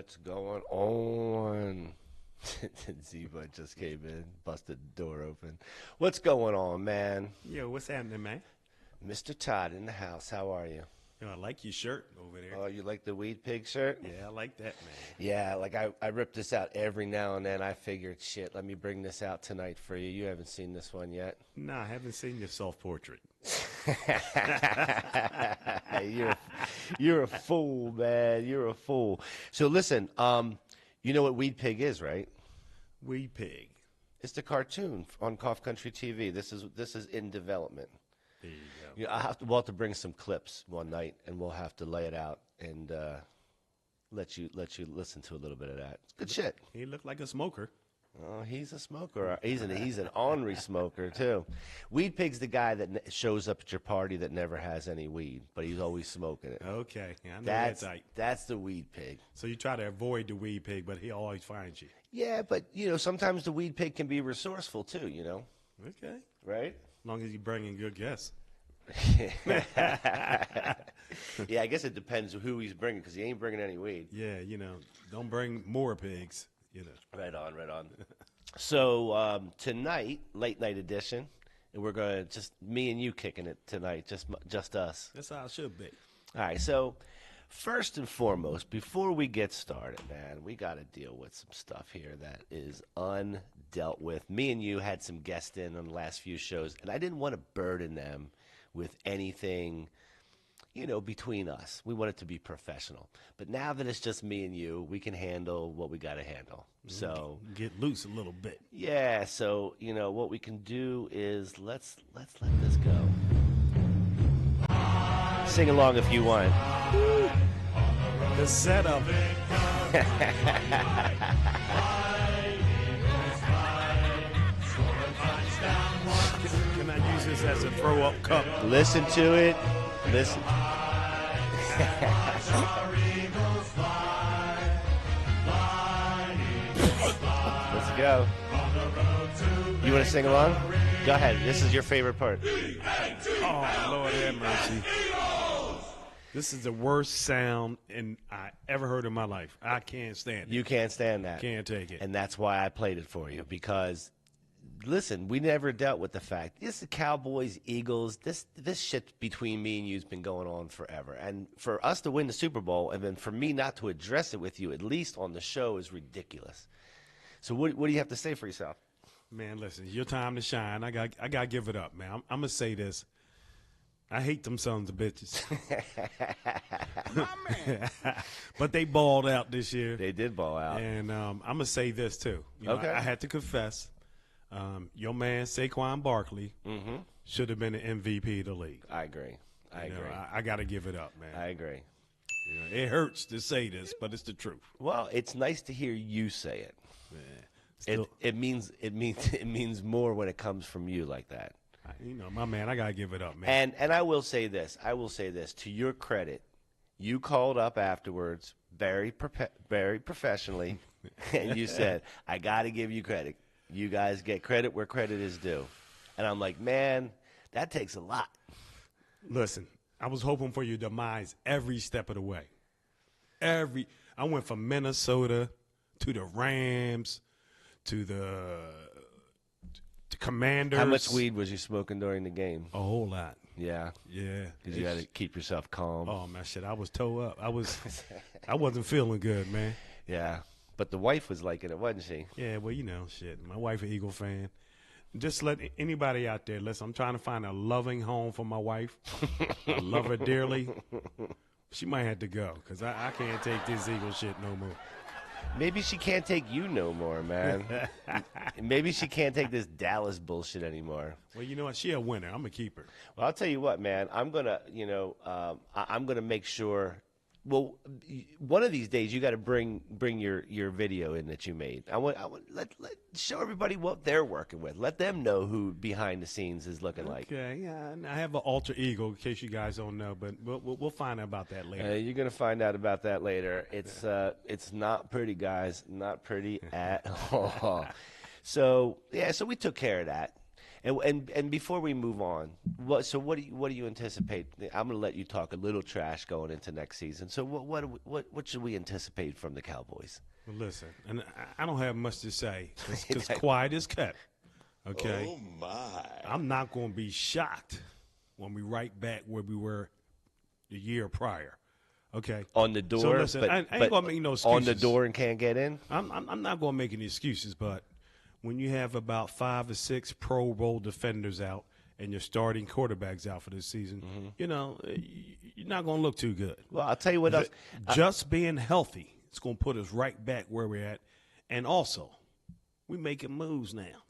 What's going on? Zeba just came in, busted the door open. What's going on, man? Yo, what's happening, man? Mr. Todd in the house. How are you? Yo, I like your shirt over there. Oh, you like the Weed Pig shirt? Yeah, I like that, man. Yeah, like I rip this out every now and then. I figured, shit, let me bring this out tonight for you. You haven't seen this one yet. Nah, I haven't seen your self-portrait. You're a fool, man. You're a fool. So listen, you know what Weed Pig is, right? Weed Pig. It's the cartoon on Cough Country TV. This is in development. There you go. Yeah, we'll have to bring some clips one night, and we'll have to lay it out and let you listen to a little bit of that. It's good shit. He looked like a smoker. Oh, he's a smoker. He's an ornery smoker too. Weed Pig's the guy that shows up at your party that never has any weed, but he's always smoking it. Okay, yeah, I know that's right. That's the Weed Pig. So you try to avoid the Weed Pig, but he always finds you. Yeah, but sometimes the Weed Pig can be resourceful too. Okay, Right? as long as you bring in good guests. Yeah, I guess it depends who he's bringing because he ain't bringing any weed. Yeah, don't bring more pigs. Right on, right on. So tonight, late night edition, and we're going to just me and you kicking it tonight, just us. That's how it should be. All right, so first and foremost, before we get started, man, we got to deal with some stuff here that is undealt with. Me and you had some guests in on the last few shows, and I didn't want to burden them with anything between us. We want it to be professional. But now that it's just me and you, we can handle what we got to handle. So Get loose a little bit. yeah, so what we can do is let's let this go. Sing along if you want. The setup. Can I use this as a throw-up cup? Listen to it. Listen. Let's go. You want to sing along? Go ahead. This is your favorite part. Oh, Lord have mercy. This is the worst sound I ever heard in my life. I can't stand it. You can't stand that. Can't take it. And that's why I played it for you because, listen, we never dealt with the fact. This is Cowboys, Eagles. This shit between me and you has been going on forever. And for us to win the Super Bowl and then for me not to address it with you, at least on the show, is ridiculous. So what do you have to say for yourself? Man, listen, it's your time to shine. I got to give it up, man. I'm going to say this. I hate them sons of bitches. But they balled out this year. They did ball out. And I'm going to say this, too. Okay. I had to confess. Your man, Saquon Barkley, should have been the MVP of the league. I agree. I agree. I got to give it up, man. I agree. It hurts to say this, but it's the truth. Well, it's nice to hear you say it. Still, It means more when it comes from you like that. my man, I got to give it up, man. And I will say this. To your credit, you called up afterwards very professionally, and you said, I got to give you credit. You guys get credit where credit is due. And I'm like, man, that takes a lot. Listen, I was hoping for your demise every step of the way. I went from Minnesota to the Rams to the Commanders. How much weed was you smoking during the game? A whole lot. Yeah. Yeah. Because you got to keep yourself calm. Oh, man, shit, I was toe up. I wasn't feeling good, man. Yeah. But the wife was liking it, wasn't she? Yeah, well, shit. My wife an Eagle fan. Just let anybody out there listen. I'm trying to find a loving home for my wife. I love her dearly. She might have to go because I can't take this Eagle shit no more. Maybe she can't take you no more, man. Maybe she can't take this Dallas bullshit anymore. Well, you know what? She a winner. I'm gonna keep her. Well, I'll tell you what, man. I'm gonna, I'm gonna make sure. Well, one of these days you got to bring your video in that you made. I want let show everybody what they're working with. Let them know who behind the scenes is looking like. Okay, yeah, I have an alter ego in case you guys don't know, but we'll find out about that later. You're gonna find out about that later. It's not pretty, guys. Not pretty at all. So yeah, so we took care of that. And before we move on, what do you anticipate? I'm going to let you talk a little trash going into next season. So what should we anticipate from the Cowboys? Well, listen, and I don't have much to say because quiet is kept. Okay. Oh my! I'm not going to be shocked when we right back where we were the year prior. Okay. On the door, So listen, I ain't but gonna make no excuses. on the door and can't get in. I'm not going to make any excuses, but when you have about 5 or 6 Pro Bowl defenders out and your starting quarterbacks out for this season, you know, you're not going to look too good. Well, I'll tell you what else. Just being healthy, it's going to put us right back where we're at. And also, we're making moves now.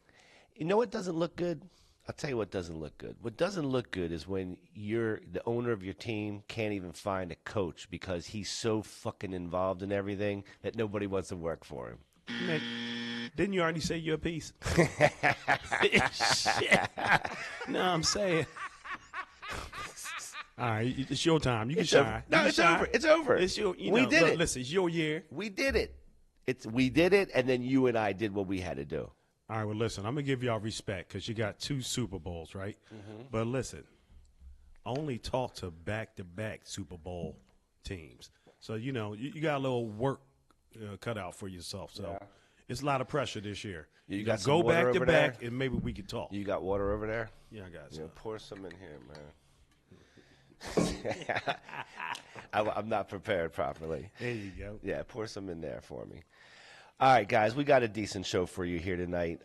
You know what doesn't look good? I'll tell you what doesn't look good. What doesn't look good is when you're the owner of your team can't even find a coach because he's so fucking involved in everything that nobody wants to work for him. Man, didn't you already say your piece? Shit. No, I'm saying. All right, it's your time. You can shine. No, You it's can over. shine. It's over. It's your. We did it. Listen, it's your year. We did it. We did it, and then you and I did what we had to do. All right, well, listen, I'm going to give y'all respect because you got 2 Super Bowls, right? But listen, only talk to back-to-back Super Bowl teams. So, you know, you got a little work cut out for yourself. So it's a lot of pressure this year. You got go some water over back-to-back, there? and maybe we can talk. You got water over there? Yeah, I got Yeah, some. pour some in here, man. I'm not prepared properly. There you go. Yeah, pour some in there for me. All right, guys, we got a decent show for you here tonight.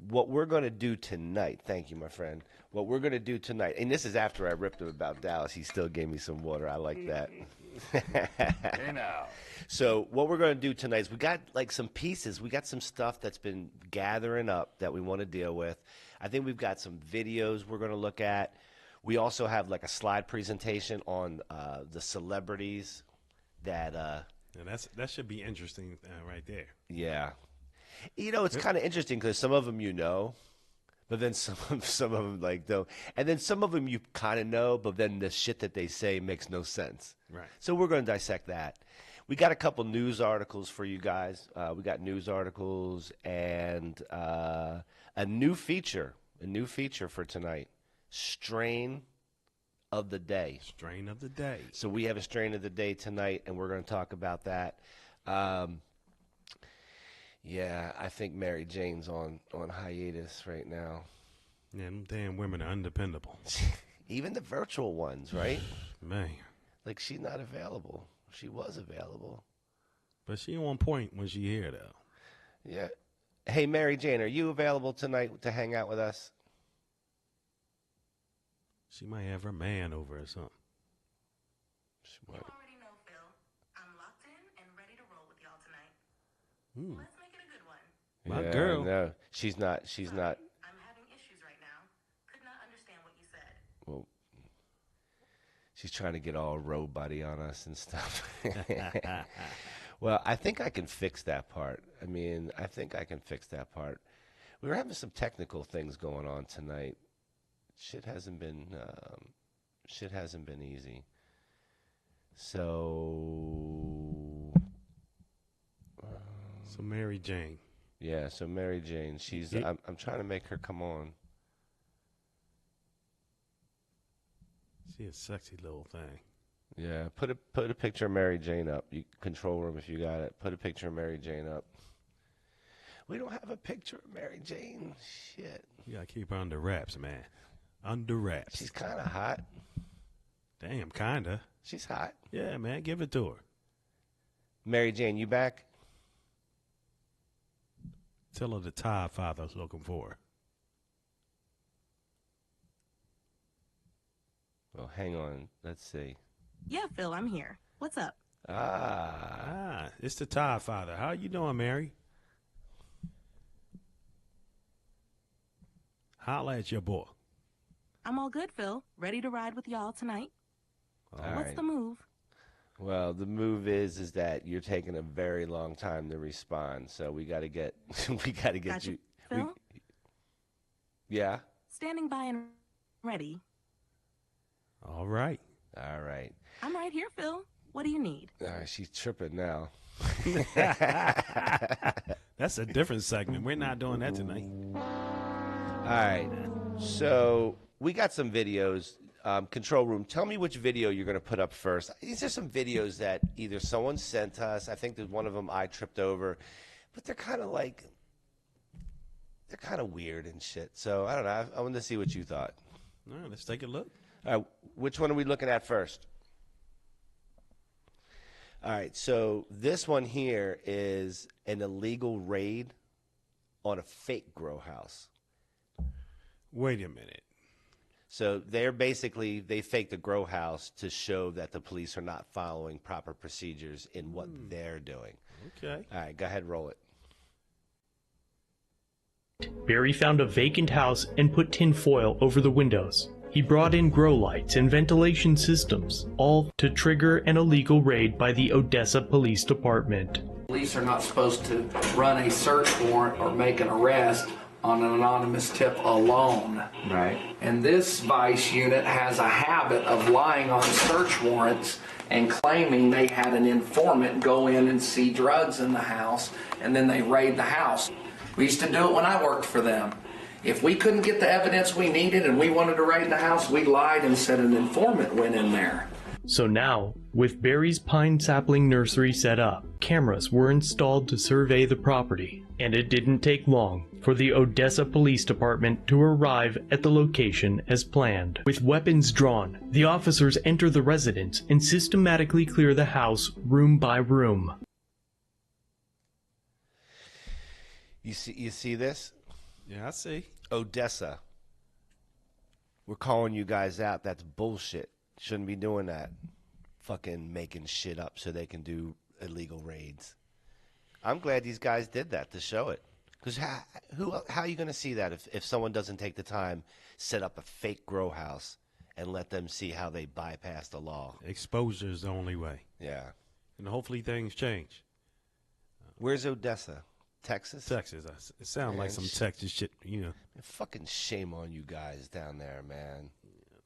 What we're going to do tonight, thank you, my friend. What we're going to do tonight, and this is after I ripped him about Dallas. He still gave me some water. I like that. Hey now. So what we're going to do tonight is we got like some pieces. We got some stuff that's been gathering up that we want to deal with. I think we've got some videos we're going to look at. We also have like a slide presentation on the celebrities that And that should be interesting right there. yeah. You know, it's kind of interesting because some of them you know, but then some of them like don't. And then some of them you kind of know, but then the shit that they say makes no sense. Right. So we're going to dissect that. We got a couple news articles for you guys. We got news articles and a new feature for tonight. Strain of the day. Strain of the day. So we have a strain of the day tonight, and we're going to talk about that. Yeah, I think Mary Jane's on hiatus right now. Yeah, them damn women are undependable. Even the virtual ones, right? Man. Like, she's not available. She was available. But she on point when she here, though. Yeah. Hey, Mary Jane, are you available tonight to hang out with us? She might have her man over or something. She You might. already know, Phil. I'm locked in and ready to roll with y'all tonight. Let's make it a good one. My Yeah, girl. No, she's not. She's not. I'm having issues right now. Could not understand what you said. Well, she's trying to get all robot-y on us and stuff. Well, I think I can fix that part. I mean, I think I can fix that part. We were having some technical things going on tonight. Shit hasn't been easy. So, So Mary Jane. yeah. So Mary Jane, she's. Yeah. I'm trying to make her come on. She a sexy little thing. Yeah, put a picture of Mary Jane up. You control room if you got it. Put a picture of Mary Jane up. We don't have a picture of Mary Jane. Shit. You gotta keep her under wraps, man. Under wraps. She's kind of hot. Damn, kinda. She's hot. Yeah, man, give it to her. Mary Jane, you back? Tell her the Tide Father's looking for her. Well, hang on. Let's see. Yeah, Phil, I'm here. What's up? Ah. It's the Tide Father. How you doing, Mary? Holla at your boy. I'm all good, Phil. Ready to ride with y'all tonight. All What's right. the move? Well, the move is that you're taking a very long time to respond. So we got to get get Gotcha. you. Phil, Yeah. standing by and ready. All right. All right. I'm right here, Phil. What do you need? All right. She's tripping now. That's a different segment. We're not doing that tonight. All right. So we got some videos. Control room, tell me which video you're going to put up first. These are some videos that either someone sent us. I think that one of them I tripped over, but they're kind of like, they're kind of weird and shit. So I don't know. I wanted to see what you thought. All right, let's take a look. All right, which one are we looking at first? All right, so this one here is an illegal raid on a fake grow house. Wait a minute. So they're basically, they faked a grow house to show that the police are not following proper procedures in what they're doing. Okay. All right, go ahead, roll it. Barry found a vacant house and put tin foil over the windows. He brought in grow lights and ventilation systems, all to trigger an illegal raid by the Odessa Police Department. Police are not supposed to run a search warrant or make an arrest on an anonymous tip alone. Right. And this vice unit has a habit of lying on search warrants and claiming they had an informant go in and see drugs in the house, and then they raid the house. We used to do it when I worked for them. If we couldn't get the evidence we needed and we wanted to raid the house, we lied and said an informant went in there. So now, with Barry's pine sapling nursery set up, cameras were installed to survey the property, and it didn't take long for the Odessa Police Department to arrive at the location as planned. With weapons drawn, the officers enter the residence and systematically clear the house room by room. You see this? Yeah, I see. Odessa. We're calling you guys out. That's bullshit. Shouldn't be doing that. Fucking making shit up so they can do illegal raids. I'm glad these guys did that to show it. Because how are you going to see that if someone doesn't take the time, set up a fake grow house, and let them see how they bypass the law? Exposure is the only way. Yeah. And hopefully things change. Where's Odessa? Texas? Texas. It sounds like some Texas shit, you know. Fucking shame on you guys down there, man.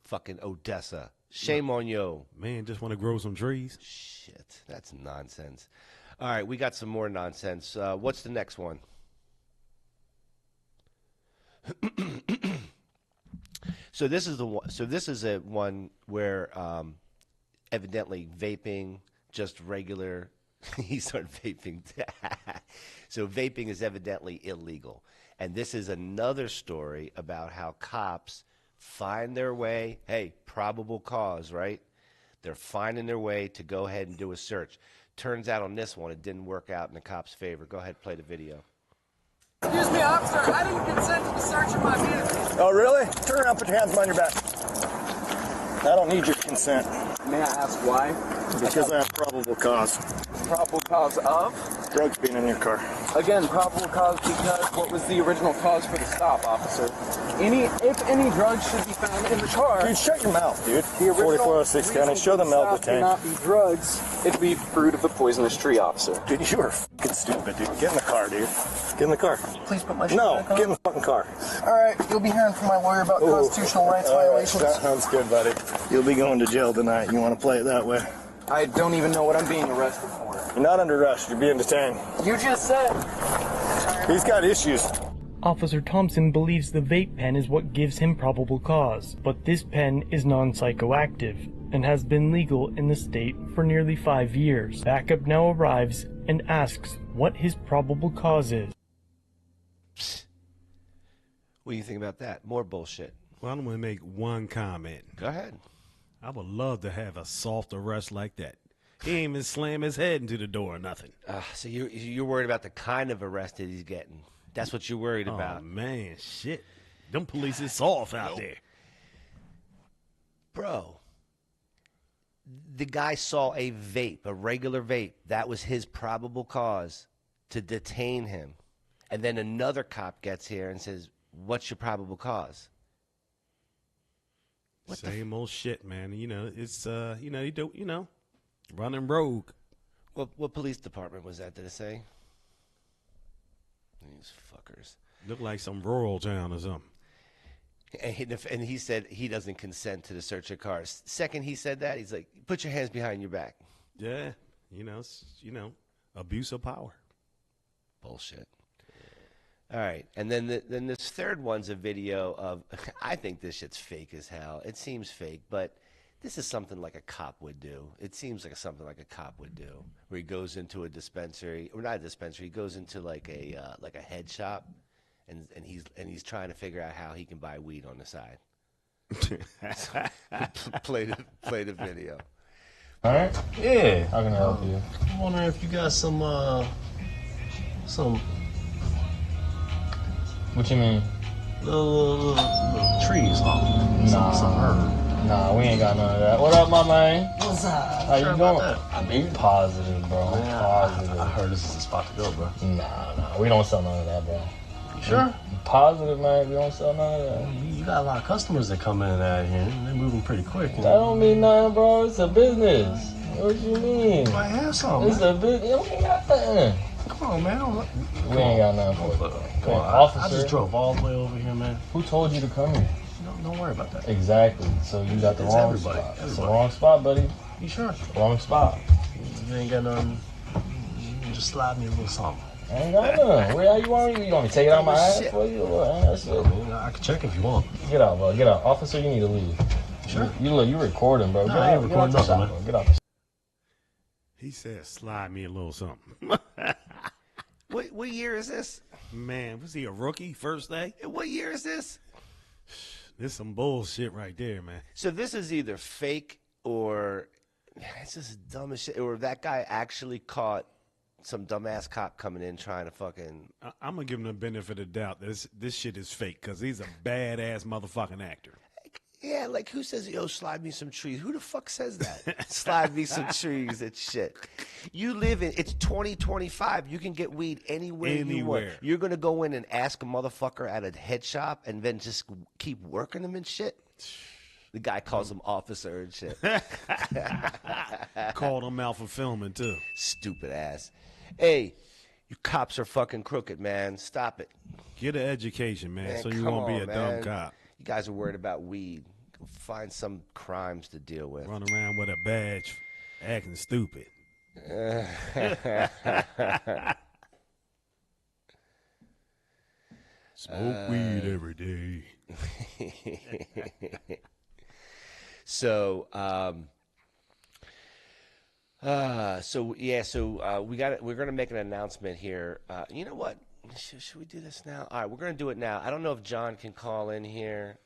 Fucking Odessa. Shame on you. Man, just want to grow some trees. Shit, that's nonsense. All right, we got some more nonsense. What's the next one? So this is the one. So this is a one where evidently vaping, just regular. He started vaping. So vaping is evidently illegal, and this is another story about how cops find their way. Hey, probable cause, right? They're finding their way to go ahead and do a search. Turns out on this one, it didn't work out in the cop's favor. Go ahead, play the video. Excuse me, officer. I didn't consent to the search of my vehicle. Oh, really? Turn around, put your hands behind your back. I don't need your consent. May I ask why? Because I have probable cause. Probable cause of? Drugs being in your car. Again, probable cause because what was the original cause for the stop, officer? If any drugs should be found in the car. Dude, shut your mouth, dude. The original 4406 County, show them stop out the tank. not be drugs. It'd be fruit of the poisonous tree, officer. Dude, you are fucking stupid, dude. Get in the car, dude. Get in the car. Please put my shit No, back on. get in the fucking car. All right, you'll be hearing from my lawyer about constitutional rights All right, violations. that sounds good, buddy. You'll be going to jail tonight. You want to play it that way? I don't even know what I'm being arrested for. You're not under arrest. You're being detained. You just said. He's got issues. Officer Thompson believes the vape pen is what gives him probable cause, but this pen is non-psychoactive and has been legal in the state for nearly 5 years. Backup now arrives and asks what his probable cause is. What do you think about that? More bullshit. Well, I'm going to make one comment. Go ahead. I would love to have a soft arrest like that. He ain't even slam his head into the door or nothing. So you're worried about the kind of arrest that he's getting. That's what you're worried Oh, about. man, shit. Them police is soft out there. Bro, the guy saw a vape, a regular vape. That was his probable cause to detain him. And then another cop gets here and says, what's your probable cause? Same old shit, man. You know, it's, you don't, running rogue. What police department was that, did it say? These fuckers. Look like some rural town or something. And he said he doesn't consent to the search of cars. Second he said that, he's like, put your hands behind your back. Yeah, abuse of power. Bullshit. All right, and then this third one's a video of. I think this shit's fake as hell. It seems fake, but this is something like a cop would do. It seems like something like a cop would do, where he goes into a dispensary, or not a dispensary. He goes into like a head shop, and he's trying to figure out how he can buy weed on the side. Play the video. All right. Yeah. How can I help you? I'm wondering if you got some. What you mean? Little trees, some herb. Nah, we ain't got none of that. What up, my man? What's up? How you doing? I mean, Positive, bro. man, Positive. I heard this is the spot to go, bro. Nah, we don't sell none of that, bro. You sure? Positive, man. We don't sell none of that. You got a lot of customers that come in and out here, and they're moving pretty quick. That don't mean nothing, bro. It's a business. What you mean? I have some. It's a business. We ain't got nothing. Come on, man. We ain't got nothing for it. Come on, Officer. I just drove all the way over here, man. Who told you to come here? Don't worry about that. Exactly. So you got the It's wrong everybody. spot. It's the wrong spot, buddy. You sure? Wrong spot. You ain't got nothing. You just slide me a little something. I ain't got none. Where you want me? You want me to take it out my ass for you? Or what? I ain't got shit. I mean, I can check if you want. Get out, bro. Get out. Officer, you need to leave. Sure. You recording, bro. No, Get I ain't out, recording get out the nothing, shop, man. bro. Get out the He said, slide me a little something. What year is this? Man, was he a rookie first day? What year is this? This some bullshit right there, man. So this is either fake or it's just dumb as shit. Or that guy actually caught some dumbass cop coming in trying to fucking. I'm going to give him the benefit of the doubt. This shit is fake because he's a badass motherfucking actor. Yeah, like who says, yo, slide me some trees? Who the fuck says that? Slide me some trees and shit. You live in, it's 2025. You can get weed anywhere you want. You're going to go in and ask a motherfucker at a head shop and then just keep working them and shit? The guy calls him officer and shit. Called him out for filming, too. Stupid ass. Hey, you cops are fucking crooked, man. Stop it. Get an education, man, so you come won't be on, a man. dumb cop. You guys are worried about weed. Go find some crimes to deal with. Run around with a badge, acting stupid. Smoke weed every day. So, we're gonna make an announcement here. You know what? Should we do this now? All right, we're gonna do it now. I don't know if John can call in here.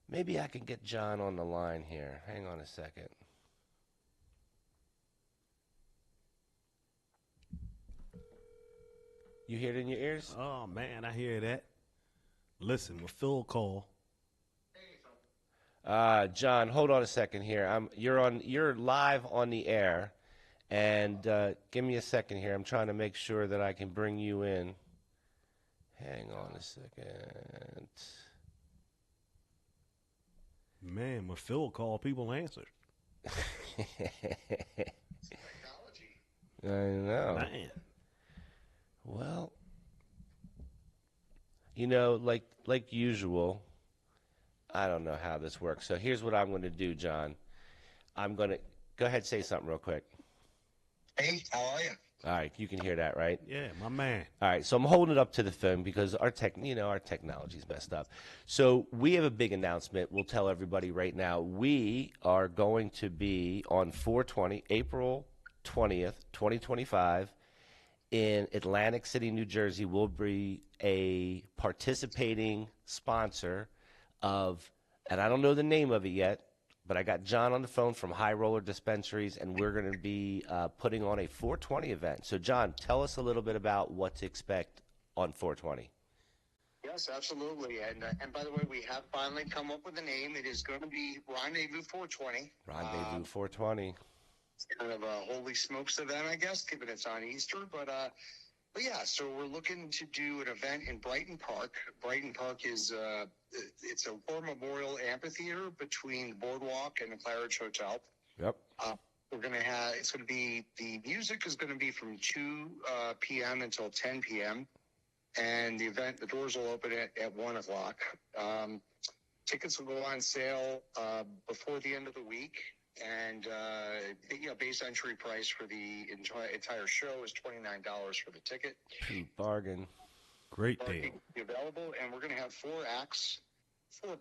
Maybe I can get John on the line here. Hang on a second. You hear it in your ears? Oh, man, I hear that. Listen, with Phil Cole. John, hold on a second here. You're live on the air, and give me a second here. I'm trying to make sure that I can bring you in. Hang on a second. Man, with Phil Cole, people answer. I know. Man. Well, you know, like usual, I don't know how this works. So here's what I'm going to do, John. I'm going to go ahead and say something real quick. Hey, how are you? All right, you can hear that, right? Yeah, my man. All right, so I'm holding it up to the phone because our technology's messed up. So we have a big announcement. We'll tell everybody right now. We are going to be on 4/20, April 20th, 2025, in Atlantic City, New Jersey. We'll be a participating sponsor of, and I don't know the name of it yet, but I got John on the phone from High Roller Dispensaries, and we're going to be putting on a 420 event. So, John, tell us a little bit about what to expect on 420. Yes, absolutely. And by the way, we have finally come up with a name. It is going to be Rendezvous 420. Rendezvous 420. It's kind of a holy smokes event, I guess, given it's on Easter. But yeah, so we're looking to do an event in Brighton Park. Brighton Park is it's a war memorial amphitheater between the Boardwalk and the Claridge Hotel. Yep. We're going to have, it's going to be, the music is going to be from 2 p.m. until 10 p.m. And the doors will open at 1 o'clock. Tickets will go on sale before the end of the week. And base entry price for the entire show is $29 for the ticket. Bargain. Great deal. Parking available, and we're going to have 4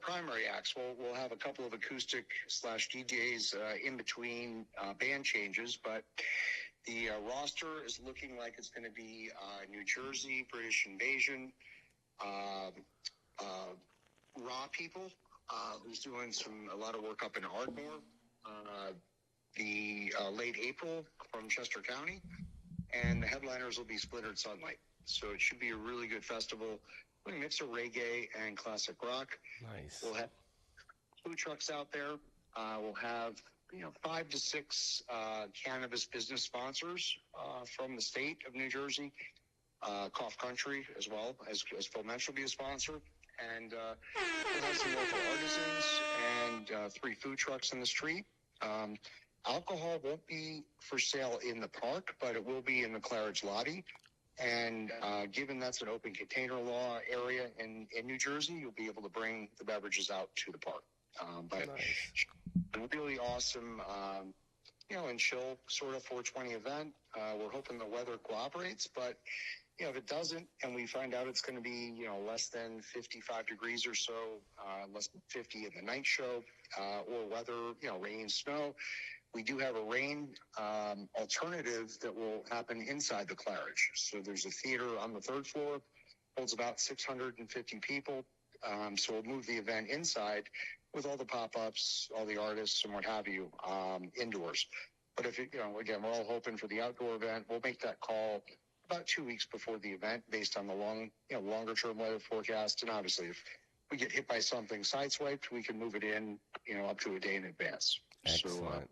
primary acts. We'll have a couple of acoustic / DJs in between band changes, but the roster is looking like it's going to be New Jersey, British Invasion, Raw People, who's doing a lot of work up in Ardmore, the Late April from Chester County, and the headliners will be Splintered Sunlight. So it should be a really good festival. A mix of reggae and classic rock. Nice. We'll have food trucks out there. We'll have 5 to 6 cannabis business sponsors from the state of New Jersey. Cough Country as well as Phil Mensch will be a sponsor. And we'll have some local artisans and 3 food trucks in the street. Alcohol won't be for sale in the park, but it will be in the Claridge lobby. And given that's an open container law area in New Jersey, you'll be able to bring the beverages out to the park. But nice. Really awesome, and chill sort of 420 event. We're hoping the weather cooperates, but if it doesn't, and we find out it's going to be less than 55 degrees or so, less than 50 in the night show, or weather, rain, snow. We do have a rain alternative that will happen inside the Claridge. So there's a theater on the 3rd floor, holds about 650 people. So we'll move the event inside with all the pop-ups, all the artists and what have you, indoors. But if again, we're all hoping for the outdoor event. We'll make that call about 2 weeks before the event based on the longer-term weather forecast. And obviously, if we get hit by something sideswiped, we can move it in, up to a day in advance. Excellent.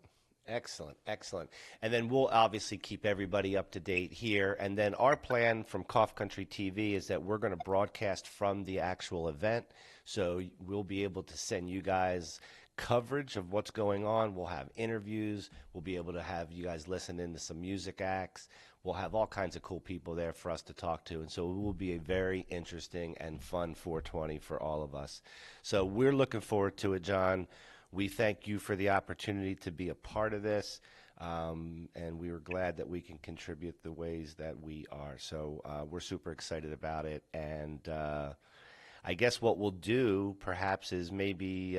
Excellent. And then we'll obviously keep everybody up to date here. And then our plan from Cough Country TV is that we're going to broadcast from the actual event. So we'll be able to send you guys coverage of what's going on. We'll have interviews. We'll be able to have you guys listen into some music acts. We'll have all kinds of cool people there for us to talk to. And so it will be a very interesting and fun 420 for all of us. So we're looking forward to it, John. We thank you for the opportunity to be a part of this, and we were glad that we can contribute the ways that we are. So we're super excited about it, and I guess what we'll do perhaps is maybe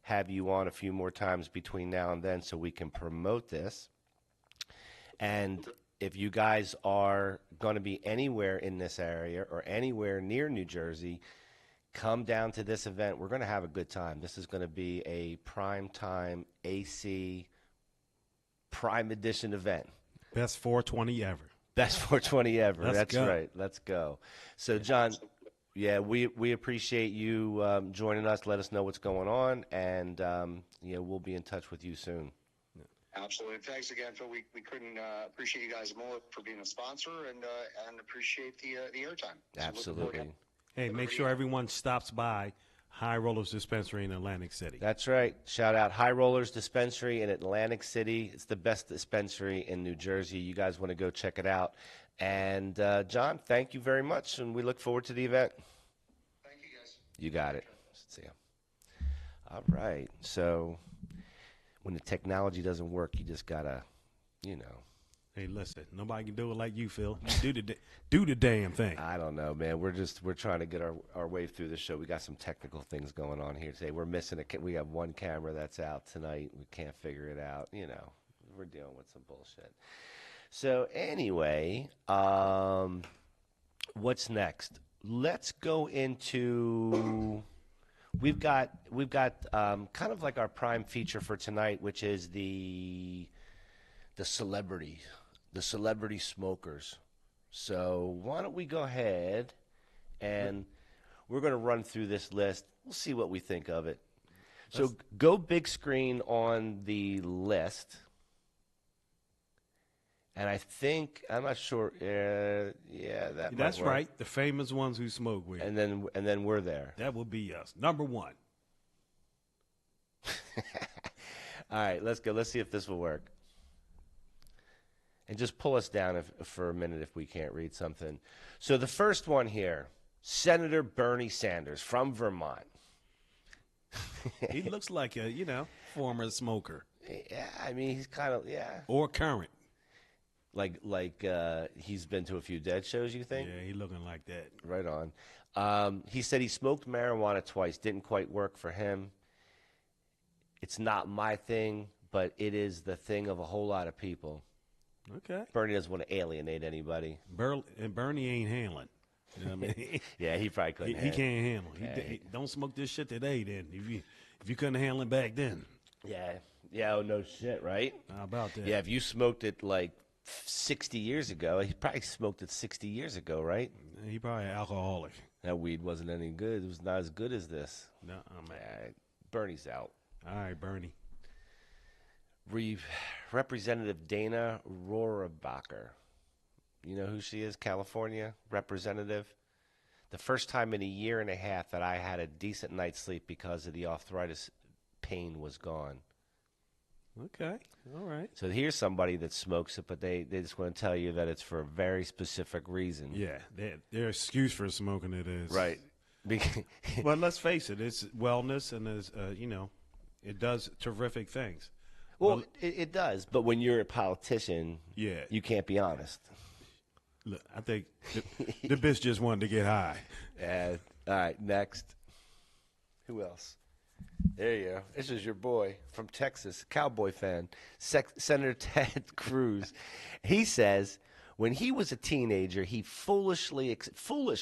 have you on a few more times between now and then so we can promote this. And if you guys are going to be anywhere in this area or anywhere near New Jersey, come down to this event. We're going to have a good time. This is going to be a prime time AC prime edition event. Best 420 ever. Best 420 ever. That's go. Right. Let's go. So, John, yeah, we appreciate you joining us. Let us know what's going on, and we'll be in touch with you soon. Absolutely. Thanks again, Phil. We couldn't appreciate you guys more for being a sponsor and appreciate the airtime. Absolutely. Hey, make sure everyone stops by High Rollers Dispensary in Atlantic City. That's right. Shout out High Rollers Dispensary in Atlantic City. It's the best dispensary in New Jersey. You guys want to go check it out. And, John, thank you very much, and we look forward to the event. Thank you, guys. You got it. See ya. All right. So when the technology doesn't work, you just got to, Hey, listen, nobody can do it like you, Phil. You do the damn thing. I don't know, man. We're trying to get our way through the show. We got some technical things going on here today. We're missing we have one camera that's out tonight. We can't figure it out. We're dealing with some bullshit. So anyway, what's next? Let's go into. We've got kind of like our prime feature for tonight, which is the celebrity smokers. So why don't we go ahead and we're going to run through this list. We'll see what we think of it. So go big screen on the list. And I think, I'm not sure. That's right. The famous ones who smoke weed. And then we're there. That will be us. Number 1. All right, let's go. Let's see if this will work. And just pull us down for a minute if we can't read something. So the first one here, Senator Bernie Sanders from Vermont. He looks like a, former smoker. Yeah, I mean, he's kind of, yeah. Or current. Like he's been to a few Dead shows, you think? Yeah, he looking like that. Right on. He said he smoked marijuana twice. Didn't quite work for him. It's not my thing, but it is the thing of a whole lot of people. Okay. Bernie doesn't want to alienate anybody. And Bernie ain't handling. You know what I mean? Yeah, he probably couldn't. He can't handle. He don't smoke this shit today. Then if you couldn't handle it back then. Yeah. Oh no shit, right? How about that? Yeah, if you smoked it like 60 years ago, he probably smoked it 60 years ago, right? He probably an alcoholic. That weed wasn't any good. It was not as good as this. No, man. Bernie's out. All right, Bernie. Representative Dana Rohrabacher. You know who she is? California representative. The first time in a year and a half that I had a decent night's sleep because of the arthritis pain was gone. Okay. All right. So here's somebody that smokes it, but they just want to tell you that it's for a very specific reason. Yeah. Their excuse for smoking it is. Right. Well, let's face it. It's wellness and it's, it does terrific things. Well, it does. But when you're a politician, you can't be honest. Look, I think the bitch just wanted to get high. All right, next. Who else? There you go. This is your boy from Texas, Cowboy fan, Senator Ted Cruz. He says when he was a teenager, he foolishly experimented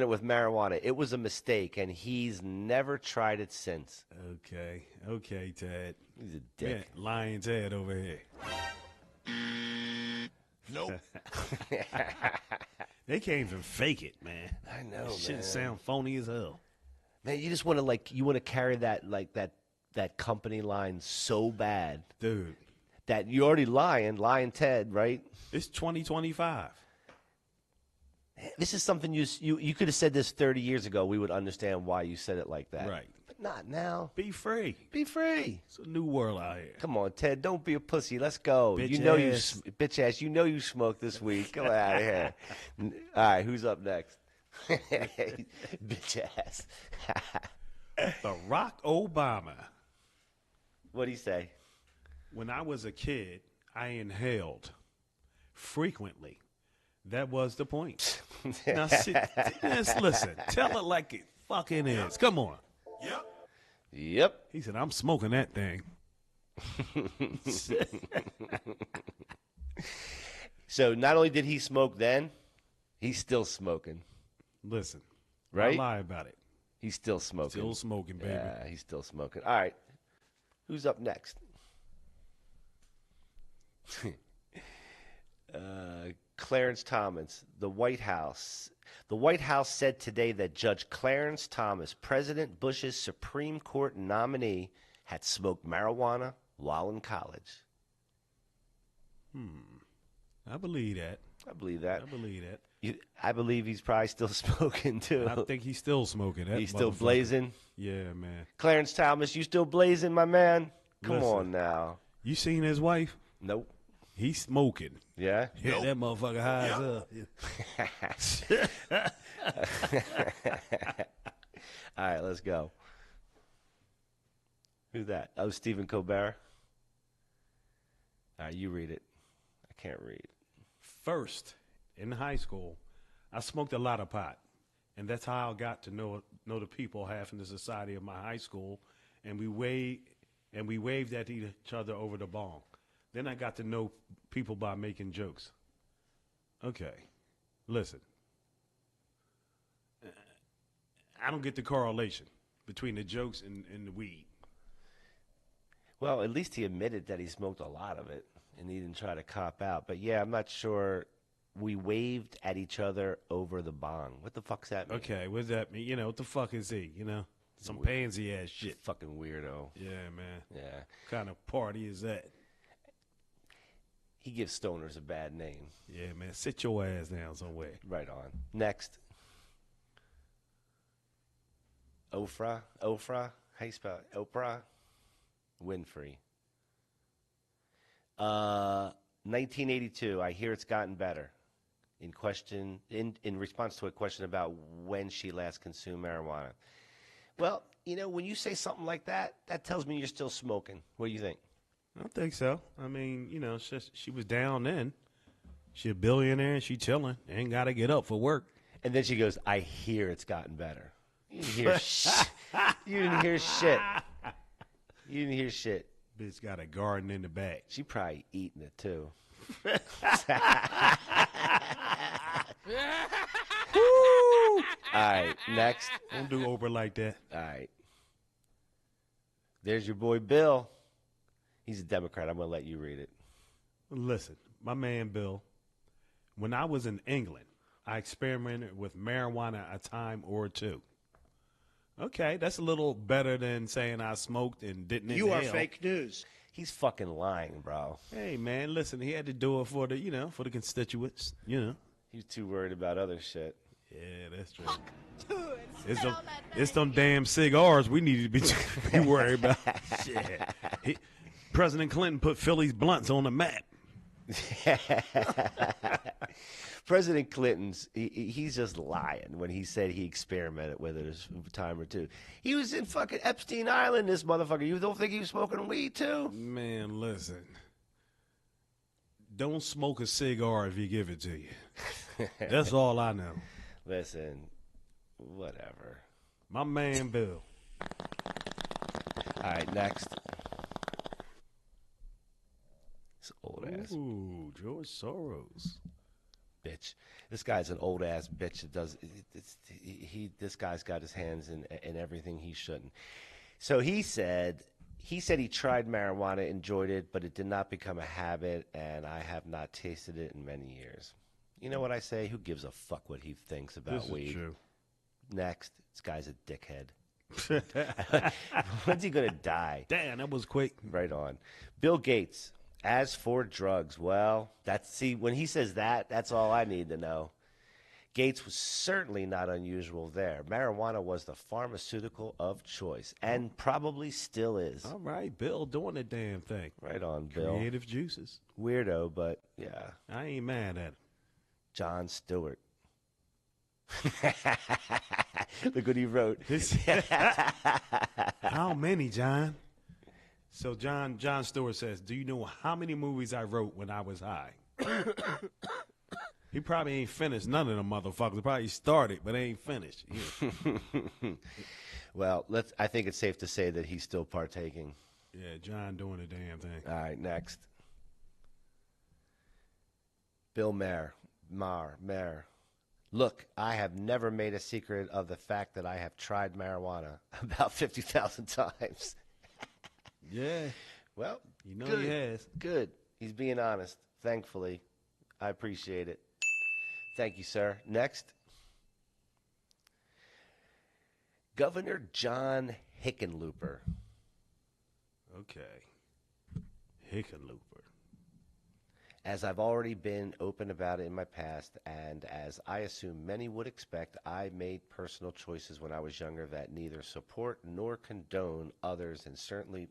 with marijuana. It was a mistake, and he's never tried it since. Okay, Ted. He's a dick. Yeah, lying Ted over here. Nope. They can't even fake it, man. I know, that shit man. sound phony as hell. Man, you just want to carry that company line so bad, dude. That you already lying Ted, right? It's 2025. This is something you could have said this 30 years ago. We would understand why you said it like that. Right. But not now. Be free. Be free. It's a new world out here. Come on, Ted. Don't be a pussy. Let's go. Bitch ass. Bitch ass. You know you smoked this week. Come out of here. All right. Who's up next? Bitch ass. Barack Obama. What'd he say? When I was a kid, I inhaled frequently. That was the point. Now, listen. Tell it like it fucking is. Come on. Yep. He said, I'm smoking that thing. So not only did he smoke then, he's still smoking. Listen. Right? Don't lie about it. He's still smoking. Still smoking, baby. Yeah, he's still smoking. All right. Who's up next? Clarence Thomas, the White House. The White House said today that Judge Clarence Thomas, President Bush's Supreme Court nominee, had smoked marijuana while in college. I believe that. I believe that. I believe that. I believe he's probably still smoking, too. I think he's still smoking. He's still blazing? Yeah, man. Clarence Thomas, you still blazing, my man? Come Listen, on now. You seen his wife? Nope. He's smoking. Yeah? Yeah, nope. That motherfucker high as All right, let's go. Who's that? Oh, Stephen Colbert. All right, you read it. I can't read. First, in high school, I smoked a lot of pot. And that's how I got to know the people half in the society of my high school. And we waved at each other over the bong. Then I got to know people by making jokes. Okay, listen. I don't get the correlation between the jokes and the weed. Well, at least he admitted that he smoked a lot of it, and he didn't try to cop out. But, yeah, I'm not sure. We waved at each other over the bong. What the fuck's that mean? Okay, what does that mean? You know, what the fuck is he? You know, some pansy-ass shit. Fucking weirdo. Yeah, man. Yeah. What kind of party is that? He gives stoners a bad name. Yeah, man. Sit your ass down somewhere. Right on. Next. Oprah? How you spell it? Oprah Winfrey. 1982. I hear it's gotten better. In response to a question about when she last consumed marijuana. Well, you know, when you say something like that, that tells me you're still smoking. What do you think? I don't think so. I mean, you know, she was down then. She a billionaire and she chilling. Ain't got to get up for work. And then she goes, I hear it's gotten better. You didn't hear shit. You didn't hear shit. You didn't hear shit. Bitch got a garden in the back. She probably eating it, too. All right, next. Don't do Oprah like that. All right. There's your boy Bill. He's a Democrat. I'm going to let you read it. Listen, my man Bill, when I was in England, I experimented with marijuana a time or two. Okay, that's a little better than saying I smoked and didn't inhale. You are fake news. He's fucking lying, bro. Hey, man, listen, he had to do it for the, you know, for the constituents, you know. He's too worried about other shit. Yeah, that's true. It's them damn cigars we need to be worried about. Shit. President Clinton put Philly's blunts on the map. President Clinton's, he's just lying when he said he experimented with it a time or two. He was in fucking Epstein Island, this motherfucker. You don't think he was smoking weed, too? Man, listen. Don't smoke a cigar if he give it to you. That's all I know. Listen, whatever. My man, Bill. All right, next. This old ass. Ooh, George Soros. Bitch. This guy's an old ass bitch that does this guy's got his hands in everything he shouldn't. So he said he tried marijuana, enjoyed it, but it did not become a habit, and I have not tasted it in many years. You know what I say? Who gives a fuck what he thinks about This weed? is true. Next, this guy's a dickhead. When's he gonna die? Damn, that was quick. Right on. Bill Gates. As for drugs, well, when he says that, that's all I need to know. Gates was certainly not unusual there. Marijuana was the pharmaceutical of choice, and probably still is. All right, Bill doing the damn thing. Right on, Bill. Creative juices. Weirdo, but yeah. I ain't mad at him. John Stewart. Look what he wrote. How many, John? So John Stewart says, do you know how many movies I wrote when I was high? He probably ain't finished none of them motherfuckers. He probably started, but ain't finished. Yeah. Well, I think it's safe to say that he's still partaking. Yeah, John doing the damn thing. All right, next. Bill Maher. Look, I have never made a secret of the fact that I have tried marijuana about 50,000 times. Yeah. Well, you know good. he has. Good. He's being honest, thankfully. I appreciate it. Thank you, sir. Next. Governor John Hickenlooper. Okay. Hickenlooper. As I've already been open about it in my past, and as I assume many would expect, I made personal choices when I was younger that neither support nor condone others, and certainly,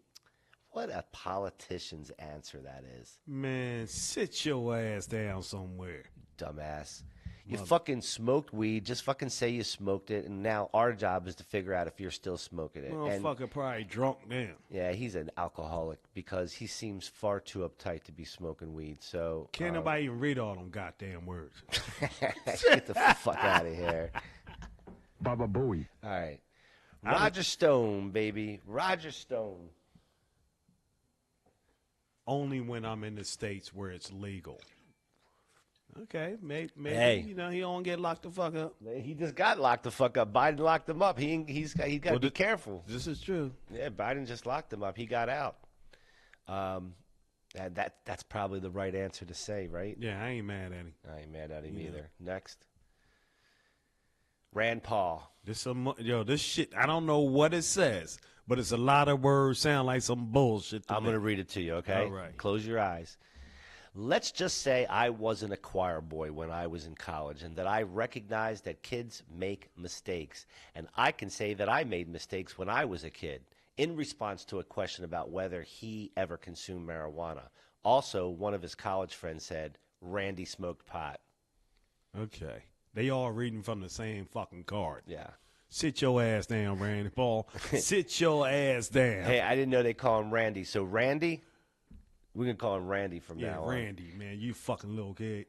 what a politician's answer that is. Man, sit your ass down somewhere. Dumbass. You fucking smoked weed. Just fucking say you smoked it, and now our job is to figure out if you're still smoking it. Motherfucker probably drunk now. Yeah, he's an alcoholic because he seems far too uptight to be smoking weed. So can't nobody even read all them goddamn words. Get the fuck out of here. Baba Booey. All right. Roger Stone, baby. Roger Stone. Only when I'm in the states where it's legal. Okay, maybe Hey. you know he don't get locked the fuck up. He just got locked the fuck up. Biden locked him up. He's got to be careful. This is true. Yeah, Biden just locked him up. He got out. And that's probably the right answer to say, right? Yeah, I ain't mad at him. I ain't mad at him either. Next. Rand Paul. This shit. I don't know what it says, but it's a lot of words. Sound like some bullshit. I'm going to read it to you. Okay. All right. Close your eyes. Let's just say I wasn't a choir boy when I was in college, and that I recognized that kids make mistakes. And I can say that I made mistakes when I was a kid in response to a question about whether he ever consumed marijuana. Also, one of his college friends said, Randy smoked pot. Okay. They all reading from the same fucking card. Yeah. Sit your ass down, Randy Paul. Sit your ass down. Hey, I didn't know they call him Randy. So Randy, we can call him Randy from now on. Randy, man, you fucking little kid.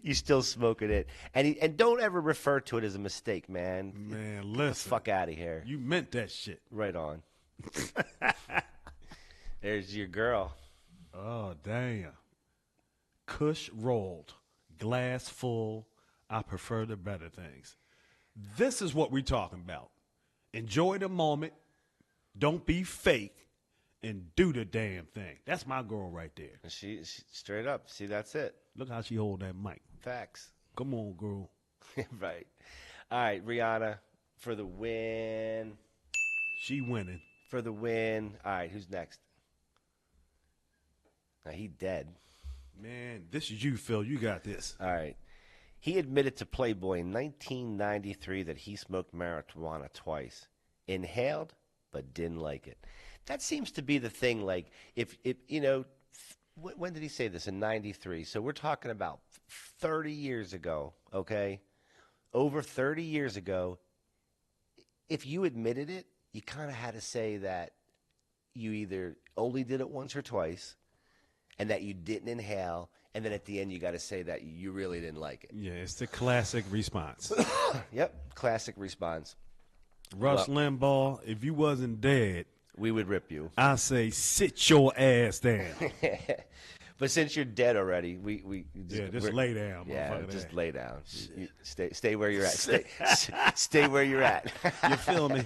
You still smoking it, and don't ever refer to it as a mistake, man. Man, Get the listen. fuck out of here. You meant that shit. Right on. There's your girl. Oh, damn. Kush rolled, glass full. I prefer the better things. This is what we're talking about. Enjoy the moment. Don't be fake, and do the damn thing. That's my girl right there. She straight up. See, that's it. Look how she hold that mic. Facts. Come on, girl. Right. All right, Rihanna for the win. She winning. For the win. All right, who's next? Now, he dead. Man, this is you, Phil. You got this. All right. He admitted to Playboy in 1993 that he smoked marijuana twice. Inhaled, but didn't like it. That seems to be the thing. Like, if you know, when did he say this? In 93. So we're talking about 30 years ago, okay? Over 30 years ago, if you admitted it, you kind of had to say that you either only did it once or twice and that you didn't inhale, and then at the end you got to say that you really didn't like it. Yeah, it's the classic response. Yep, classic response. Rush Limbaugh, if you wasn't dead, we would rip you. I say sit your ass down. But since you're dead already, we just lay down. Yeah, just lay down. Stay where you're at. Stay where you're at. You feel me?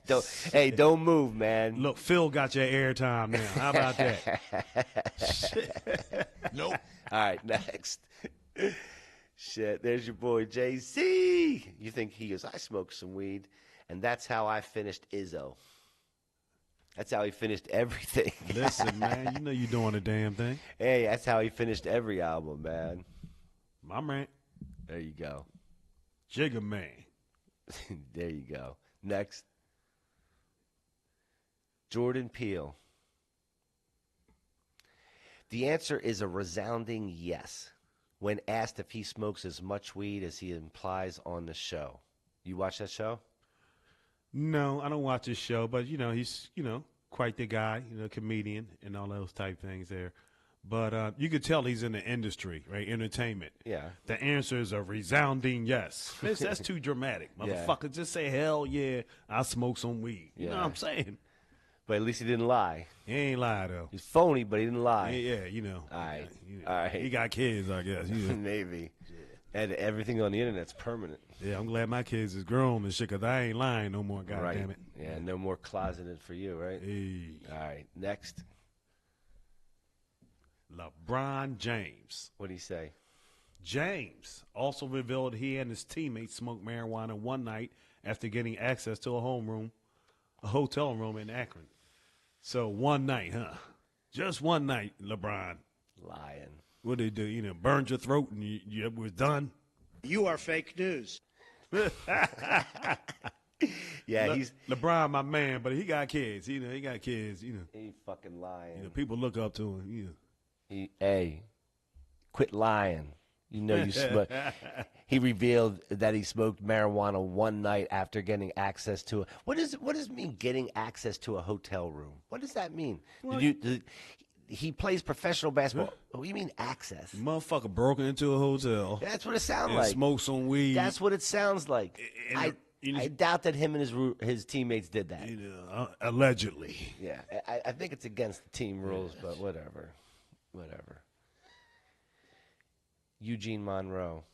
Don't move, man. Look, Phil got your airtime now. How about that? Nope. All right, next. Shit, there's your boy JC. You think he goes, I smoked some weed, and that's how I finished Izzo. That's how he finished everything. Listen, man, you know you're doing a damn thing. Hey, that's how he finished every album, man. My man. There you go. Jigga Man. There you go. Next. Jordan Peele. The answer is a resounding yes when asked if he smokes as much weed as he implies on the show. You watch that show? No, I don't watch his show, but, he's, quite the guy, comedian and all those type things there. But you could tell he's in the industry, right? Entertainment. Yeah. The answer is a resounding yes. That's too dramatic. Motherfucker, Yeah. Just say, hell yeah, I smoke some weed. You know what I'm saying? But at least he didn't lie. He ain't lie, though. He's phony, but he didn't lie. Yeah, All right. All right. He got kids, I guess. Maybe. And everything on the internet's permanent. Yeah, I'm glad my kids is grown and shit, because I ain't lying no more, Right. goddammit. Yeah, no more closeted for you, right? Hey. All right, next. LeBron James. What'd he say? James also revealed he and his teammates smoked marijuana one night after getting access to a hotel room in Akron. So one night, huh? Just one night, LeBron. Lying. What did they do? Burned your throat and you was done? You are fake news. Yeah, he's LeBron, my man, but he got kids. He got kids. He fucking lying. People look up to him. Hey, quit lying. You smoke. He revealed that he smoked marijuana one night after getting access to a. What does it mean? Getting access to a hotel room? What does that mean? Well, he plays professional basketball. What do you mean access? Motherfucker broke into a hotel. That's what it sounds and like. Smoked some weed. That's what it sounds like. I doubt that him and his teammates did that. Allegedly. Yeah, I think it's against the team rules, but whatever. Eugene Monroe.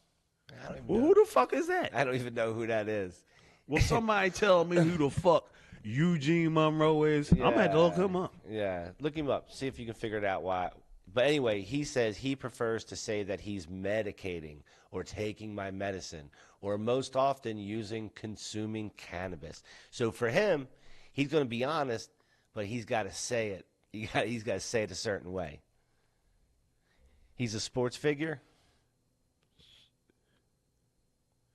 Who the fuck is that? I don't even know who that is. Well, somebody tell me who the fuck Eugene Monroe is. I'm going to have to look him up. Yeah, look him up. See if you can figure it out why. But anyway, he says he prefers to say that he's medicating or taking my medicine or most often consuming cannabis. So for him, he's going to be honest, but he's got to say it. He's got to say it a certain way. He's a sports figure.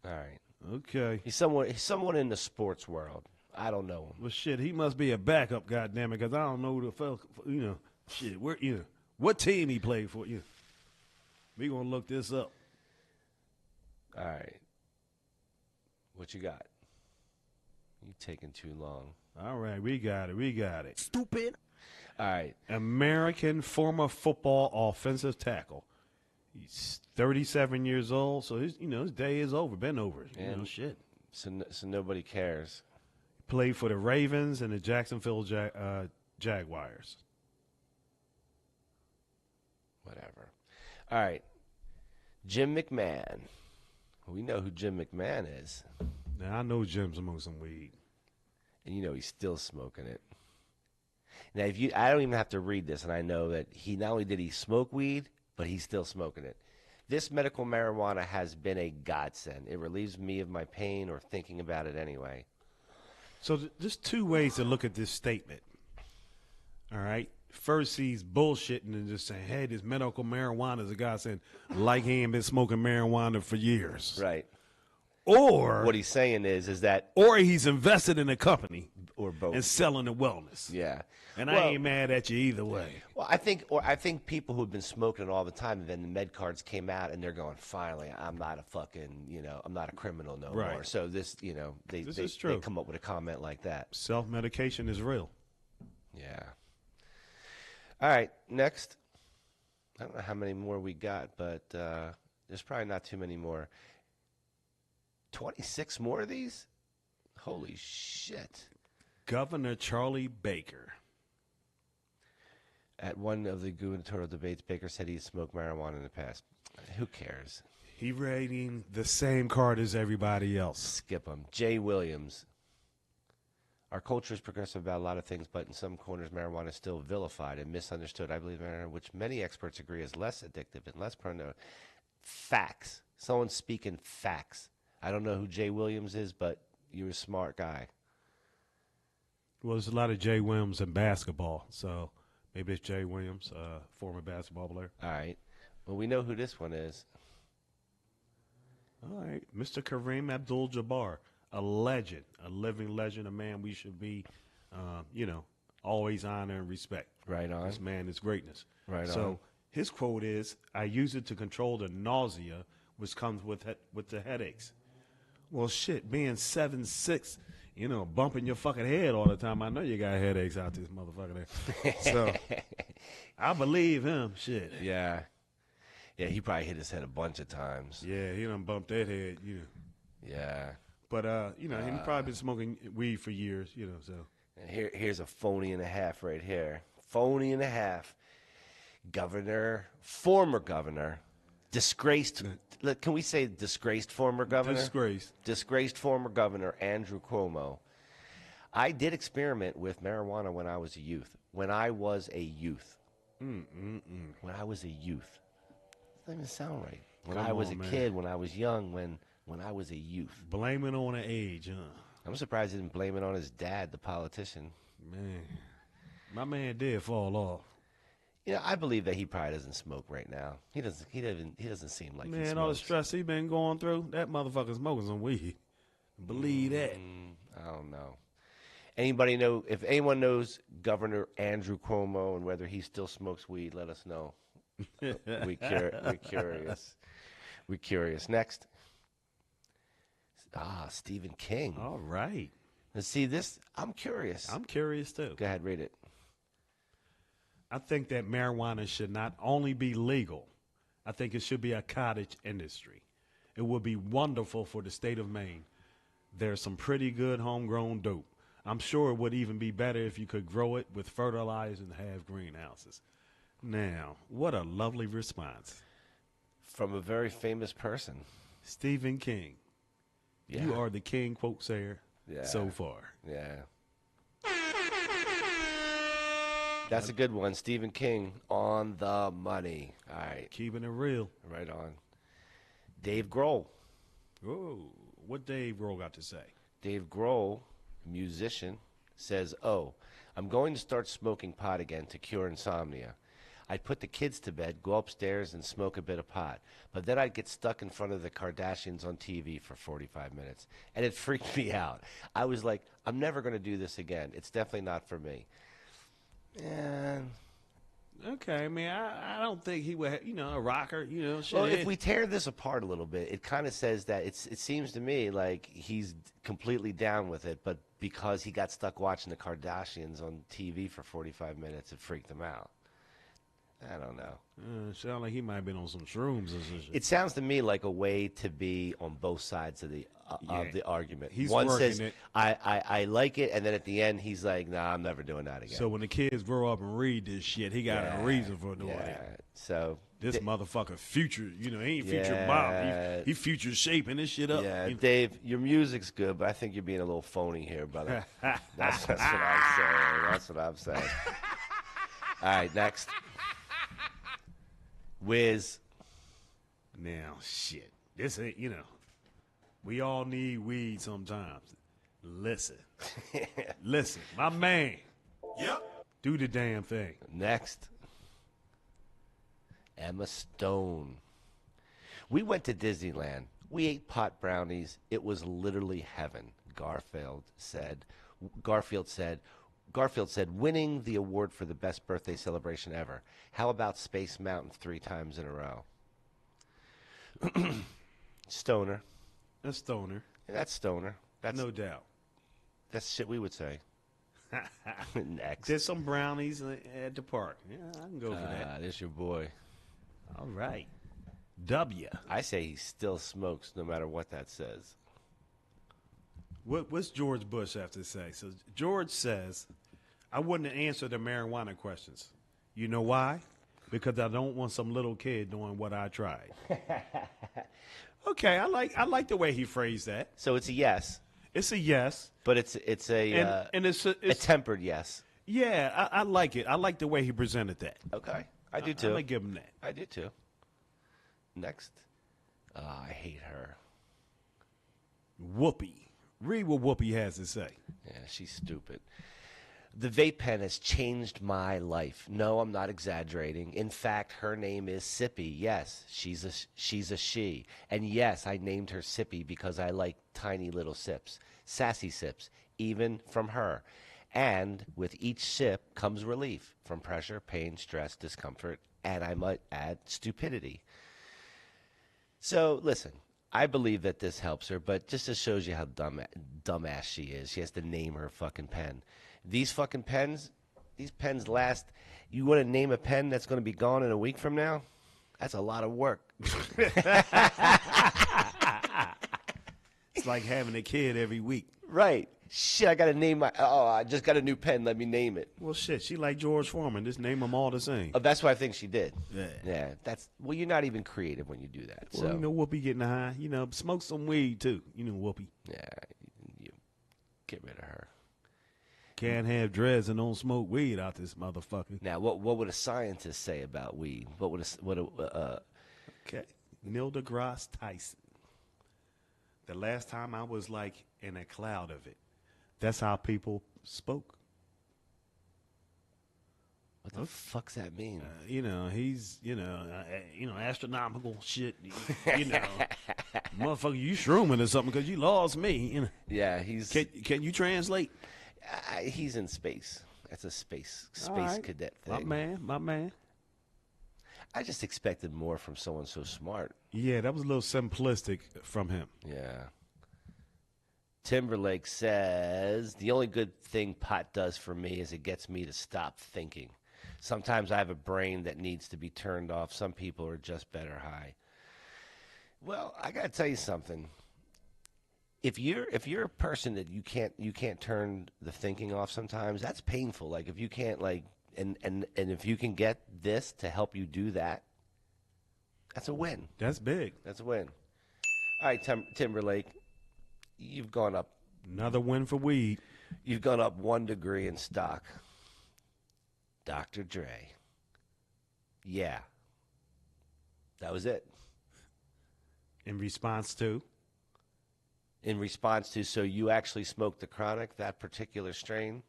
All right. Okay. He's someone in the sports world. I don't know him. Well, shit, he must be a backup, goddammit, because I don't know who the fuck, shit, where, what team he played for, We going to look this up. right. What you got? You taking too long. All right, we got it. Stupid. All right. American former football offensive tackle. He's 37 years old, so his day is over. Been over. Shit. So nobody cares. Played for the Ravens and the Jacksonville Jaguars. Whatever. All right. Jim McMahon. We know who Jim McMahon is. Now, I know Jim's among some weed. And he's still smoking it. Now, I don't even have to read this, and I know that he not only did he smoke weed, but he's still smoking it. This medical marijuana has been a godsend. It relieves me of my pain or thinking about it anyway. So there's two ways to look at this statement. All right. First, he's bullshitting and just saying, hey, this medical marijuana is a guy saying, like he ain't been smoking marijuana for years. Right. Or what he's saying is that, or he's invested in a company, or both, and selling the wellness. Yeah, and I ain't mad at you either way. Well, I think people who've been smoking all the time, and then the med cards came out, and they're going, finally, I'm not a fucking, I'm not a criminal no more. So this, they come up with a comment like that. Self-medication is real. Yeah. All right, next. I don't know how many more we got, but there's probably not too many more. 26 more of these? Holy shit. Governor Charlie Baker. At one of the gubernatorial debates, Baker said he smoked marijuana in the past. Who cares? He rating the same card as everybody else. Skip him. Jay Williams. Our culture is progressive about a lot of things, but in some corners, marijuana is still vilified and misunderstood. I believe marijuana, which many experts agree is less addictive and less prone to facts. Someone's speaking facts. I don't know who Jay Williams is, but you're a smart guy. Well, there's a lot of Jay Williams in basketball, so maybe it's Jay Williams, former basketball player. All right. Well, we know who this one is. All right. Mr. Kareem Abdul-Jabbar, a legend, a living legend, a man we should be, always honor and respect. Right on. This man is greatness. Right on. So his quote is, I use it to control the nausea which comes with the headaches. Well, shit, being 7'6", bumping your fucking head all the time, I know you got headaches out this motherfucker there. So, I believe him, shit. Yeah. Yeah, he probably hit his head a bunch of times. Yeah, he done bumped that head, Yeah. But, he probably been smoking weed for years, so. Here's a phony and a half right here. Phony and a half. Former governor, disgraced, can we say disgraced former governor? Disgraced former governor Andrew Cuomo. I did experiment with marijuana when I was a youth. When I was a youth. When I was a youth. Doesn't even sound right. When I was a kid, when I was young, when I was a youth. Blame it on the age, huh? I'm surprised he didn't blame it on his dad, the politician. Man, my man did fall off. I believe that he probably doesn't smoke right now. He doesn't seem like he smokes. Man, all the stress he been going through, that motherfucker smoking some weed. Believe that. I don't know. If anyone knows Governor Andrew Cuomo and whether he still smokes weed, let us know. We're curious. We're curious. Next. Stephen King. All right. Let's see this. I'm curious. I'm curious too. Go ahead, read it. I think that marijuana should not only be legal, I think it should be a cottage industry. It would be wonderful for the state of Maine. There's some pretty good homegrown dope. I'm sure it would even be better if you could grow it with fertilizer and have greenhouses. Now, what a lovely response. From a very famous person. Stephen King. Yeah. You are the king quote sayer so far. Yeah. That's a good one. Stephen King on the money. All right. Keeping it real. Right on. Dave Grohl. Oh, what Dave Grohl got to say? Dave Grohl, musician, says, I'm going to start smoking pot again to cure insomnia. I'd put the kids to bed, go upstairs, and smoke a bit of pot. But then I'd get stuck in front of the Kardashians on TV for 45 minutes. And it freaked me out. I was like, I'm never going to do this again. It's definitely not for me. And Okay, man, I don't think he would, a rocker, shit. Well, if we tear this apart a little bit, it kind of says that it seems to me like he's completely down with it, but because he got stuck watching the Kardashians on TV for 45 minutes, it freaked him out. I don't know. Sound like he might have been on some shrooms or some shit. It sounds to me like a way to be on both sides of the argument. He's One working says, it. I like it, and then at the end, he's like, nah, I'm never doing that again. So when the kids grow up and read this shit, he got a reason for doing it. So this motherfucker future, he ain't future Bob. He future shaping this shit up. Yeah, Dave, your music's good, but I think you're being a little phony here, brother. That's what I'm saying. That's what I'm saying. All right, next. Wiz. Now, shit. This ain't, we all need weed sometimes. Listen. Listen, my man. Yep. Do the damn thing. Next. Emma Stone. We went to Disneyland. We ate pot brownies. It was literally heaven, Garfield said, winning the award for the best birthday celebration ever. How about Space Mountain 3 times in a row? Stoner. That's Stoner. That's Stoner. That's no doubt. That's shit we would say. Next. There's some brownies at the park. Yeah, I can go for that. There's your boy. All right. W. I say he still smokes no matter what that says. What's George Bush have to say? So George says, I wouldn't answer the marijuana questions. You know why? Because I don't want some little kid doing what I tried. Okay, I like the way he phrased that. So it's a yes. It's a yes, but it's a tempered yes. Yeah, I like it. I like the way he presented that. Okay, I do too. I'm gonna give him that. I do too. Next, I hate her. Whoopi. Read what Whoopi has to say. Yeah, she's stupid. The vape pen has changed my life. No, I'm not exaggerating. In fact, her name is Sippy. Yes, she's a she. And yes, I named her Sippy because I like tiny little sips, sassy sips, even from her. And with each sip comes relief from pressure, pain, stress, discomfort, and I might add stupidity. So, listen. I believe that this helps her, but just shows you how dumbass she is. She has to name her fucking pen. These fucking pens, these pens last. You want to name a pen that's going to be gone in a week from now? That's a lot of work. It's like having a kid every week. Right. Shit, I got to name my... Oh, I just got a new pen. Let me name it. Well, shit, she like George Foreman. Just name them all the same. Oh, that's what I think she did. Yeah. Yeah, that's... Well, you're not even creative when you do that. Well, so. Whoopi getting high. Smoke some weed, too. Whoopi. Yeah, you get rid of her. Can't have dreads and don't smoke weed out this motherfucker. Now, what would a scientist say about weed? Okay. Neil deGrasse Tyson. The last time I was like in a cloud of it. That's how people spoke. What the fuck's that mean? He's astronomical shit. Motherfucker, you shrooming or something because you lost me. Yeah, he's. Can you translate? He's in space. That's a space right. cadet thing. My man. I just expected more from someone so smart. Yeah, that was a little simplistic from him. Yeah. Timberlake says, the only good thing pot does for me is it gets me to stop thinking. Sometimes I have a brain that needs to be turned off. Some people are just better high. Well, I got to tell you something. If you're a person that you can't turn the thinking off sometimes, that's painful. Like if you can't and if you can get this to help you do that, that's a win. That's big. That's a win. All right, Timberlake. You've gone up. Another win for weed. You've gone up 1 degree in stock. Dr. Dre. Yeah. That was it. In response to? So you actually smoked the Chronic, that particular strain?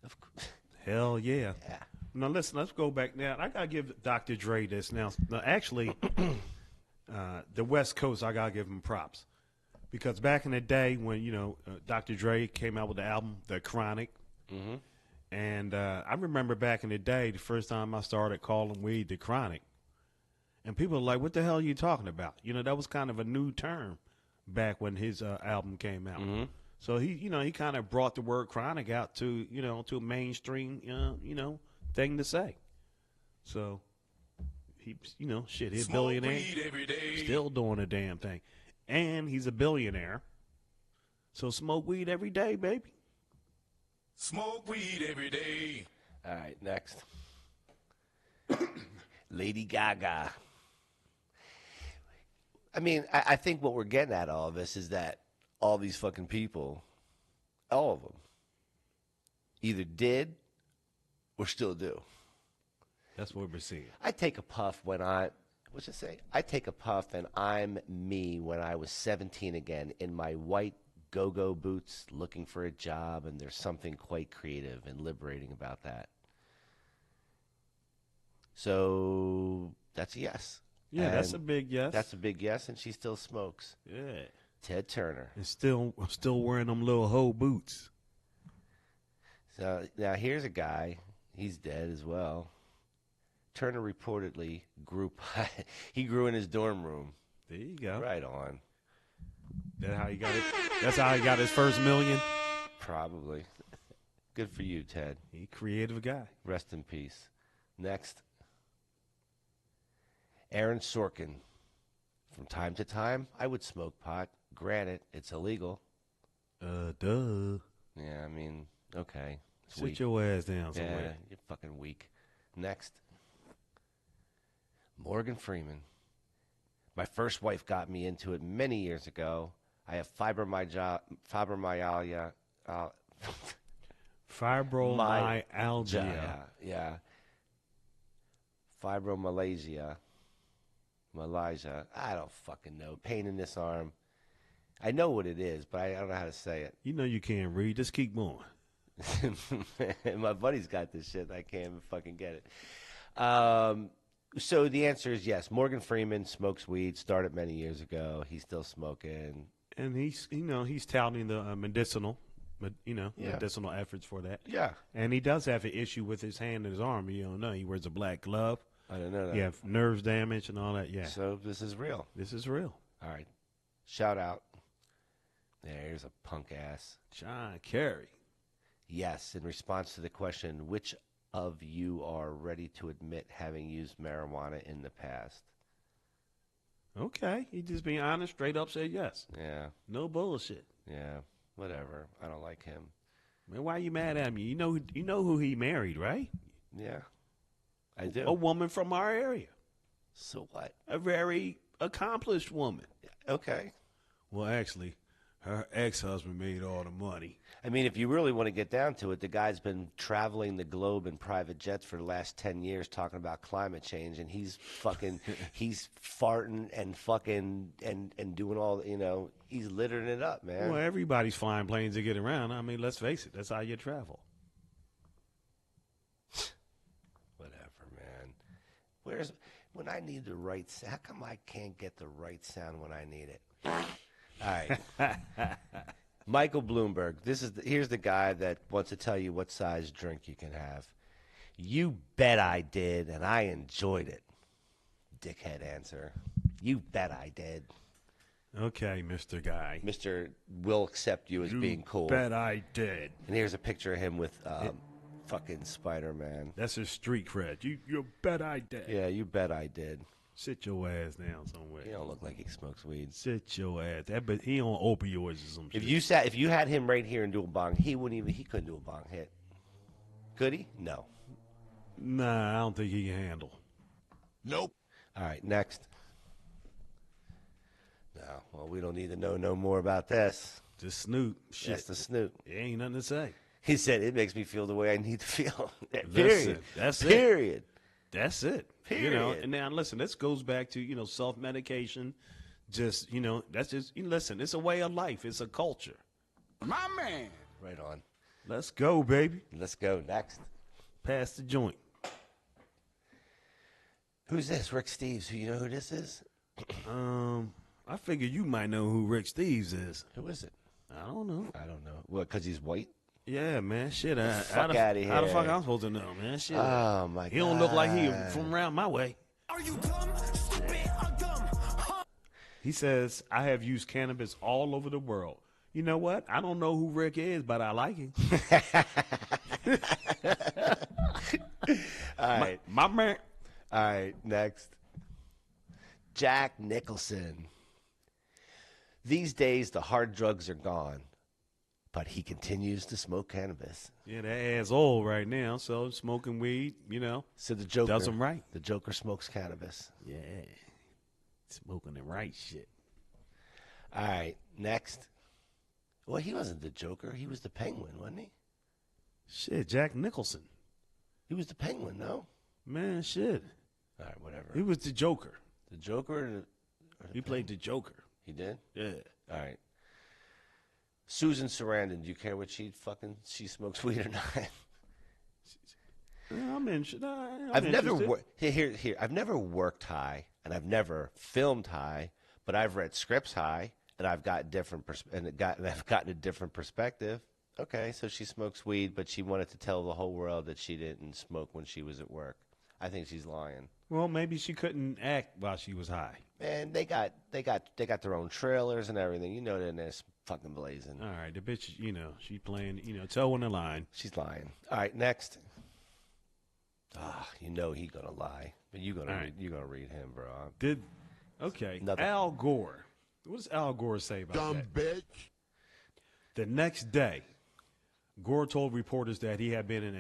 Of course. Hell yeah. Yeah. Now listen, let's go back now. I gotta give Dr. Dre this now. Actually, the West Coast, I gotta give him props. Because back in the day when, Dr. Dre came out with the album, The Chronic, And I remember back in the day, the first time I started calling weed the chronic, and people were like, "What the hell are you talking about?" You know, that was kind of a new term back when his album came out. Mm-hmm. So he kind of brought the word chronic out to, to a mainstream, thing to say. So he's a billionaire, still doing a damn thing, and he's a billionaire. So smoke weed every day, baby. Smoke weed every day. All right, next. Lady Gaga. I mean, I think what we're getting at all of this is that all these fucking people, all of them, either did or still do. That's what we're seeing. I take a puff when I take a puff and I'm me when I was 17 again in my white go-go boots looking for a job, and there's something quite creative and liberating about that. So that's a yes. Yeah, And that's a big yes. That's a big yes, and she still smokes. Yeah. Ted Turner. And still wearing them little hoe boots. So now here's a guy. He's dead as well. Turner reportedly he grew in his dorm room. There you go. Right on. That's how he got it. That's how he got his first million. Probably. Good for you, Ted. He a creative guy. Rest in peace. Next. Aaron Sorkin. From time to time, I would smoke pot. Granted, it's illegal. Duh. Yeah, I mean, okay. It's Sit weak. your ass down somewhere. Yeah, you're fucking weak. Next. Morgan Freeman. My first wife got me into it many years ago. I have fibromyalgia. Fibromyalgia. Yeah. Fibromyalgia. Malaysia. I don't fucking know. Pain in this arm. I know what it is, but I don't know how to say it. You know you can't read. Just keep going. My buddy's got this shit. I can't even fucking get it. So the answer is yes. Morgan Freeman smokes weed. Started many years ago. He's still smoking. And he's touting the medicinal efforts for that. Yeah. And he does have an issue with his hand and his arm. You don't know. He wears a black glove. I don't know that. He have nerves damage and all that. Yeah. So this is real. This is real. All right. Shout out. There's a punk ass. John Kerry. Yes. In response to the question, which of you are ready to admit having used marijuana in the past? Okay. He just being honest, straight up said yes. Yeah. No bullshit. Yeah. Whatever. I don't like him. Man, why are you mad at me? You know who he married, right? Yeah. I do. A woman from our area. So what? A very accomplished woman. Okay. Well, actually, her ex-husband made all the money. I mean, if you really want to get down to it, the guy's been traveling the globe in private jets for the last 10 years talking about climate change, and he's fucking, he's farting and fucking and doing all, he's littering it up, man. Well, everybody's flying planes to get around. I mean, let's face it, that's how you travel. Whatever, man. When I need the right sound, how come I can't get the right sound when I need it? All right. Michael Bloomberg. Here's the guy that wants to tell you what size drink you can have. You bet I did, and I enjoyed it. Dickhead answer. You bet I did. Okay, Mr. Guy. Mr. will accept you as being cool. Bet I did. And here's a picture of him with fucking Spider-Man. That's his street cred. You bet I did. Yeah, you bet I did. Sit your ass down somewhere. He don't look like he smokes weed. Sit your ass. But he on opioids or some shit. If you had him right here and do a bong, he couldn't do a bong hit. Could he? No. Nah, I don't think he can handle. Nope. All right, next. No, well, we don't need to know no more about this. Just Snoop. Shit. That's the Snoop. It ain't nothing to say. He said it makes me feel the way I need to feel. Period. That's it. Period. That's it. Period. And now listen, this goes back to, self-medication. Just, that's just, listen, it's a way of life. It's a culture. My man. Right on. Let's go, baby. Let's go. Next. Pass the joint. Who's this? Rick Steves. You know who this is? I figure you might know who Rick Steves is. Who is it? I don't know. I don't know. What, because he's white? Yeah, man. Shit. Fuck outta How the fuck here. I'm supposed to know, man? Shit. Oh, my He don't look like he God. from around my way. Are you dumb, stupid, or dumb? Huh? He says, I have used cannabis all over the world. You know what? I don't know who Rick is, but I like him. All right. My man. All right, next. Jack Nicholson. These days, the hard drugs are gone, but he continues to smoke cannabis. Yeah, that ass old right now, so smoking weed, So the Joker does him right. The Joker smokes cannabis. Yeah, smoking the right shit. All right, next. Well, he wasn't the Joker. He was the Penguin, wasn't he? Shit, Jack Nicholson. He was the Penguin, no? Man, shit. All right, whatever. He was the Joker. The Joker? Or the He played the Joker. He did? Yeah. All right. Susan Sarandon, do you care what she smokes weed or not? Yeah, I'm interested. I've never here. I've never worked high, and I've never filmed high, but I've read scripts high, and I've got I've gotten a different perspective. Okay, so she smokes weed, but she wanted to tell the whole world that she didn't smoke when she was at work. I think she's lying. Well, maybe she couldn't act while she was high. Man, they got their own trailers and everything. You know, they're in there fucking blazing. All right, the bitch, she playing, toe in the line. She's lying. All right, next. You know he gonna lie, but you gonna read him, bro. Okay. Nothing. Al Gore. What does Al Gore say about Dumb that? bitch. The next day, Gore told reporters that he had been an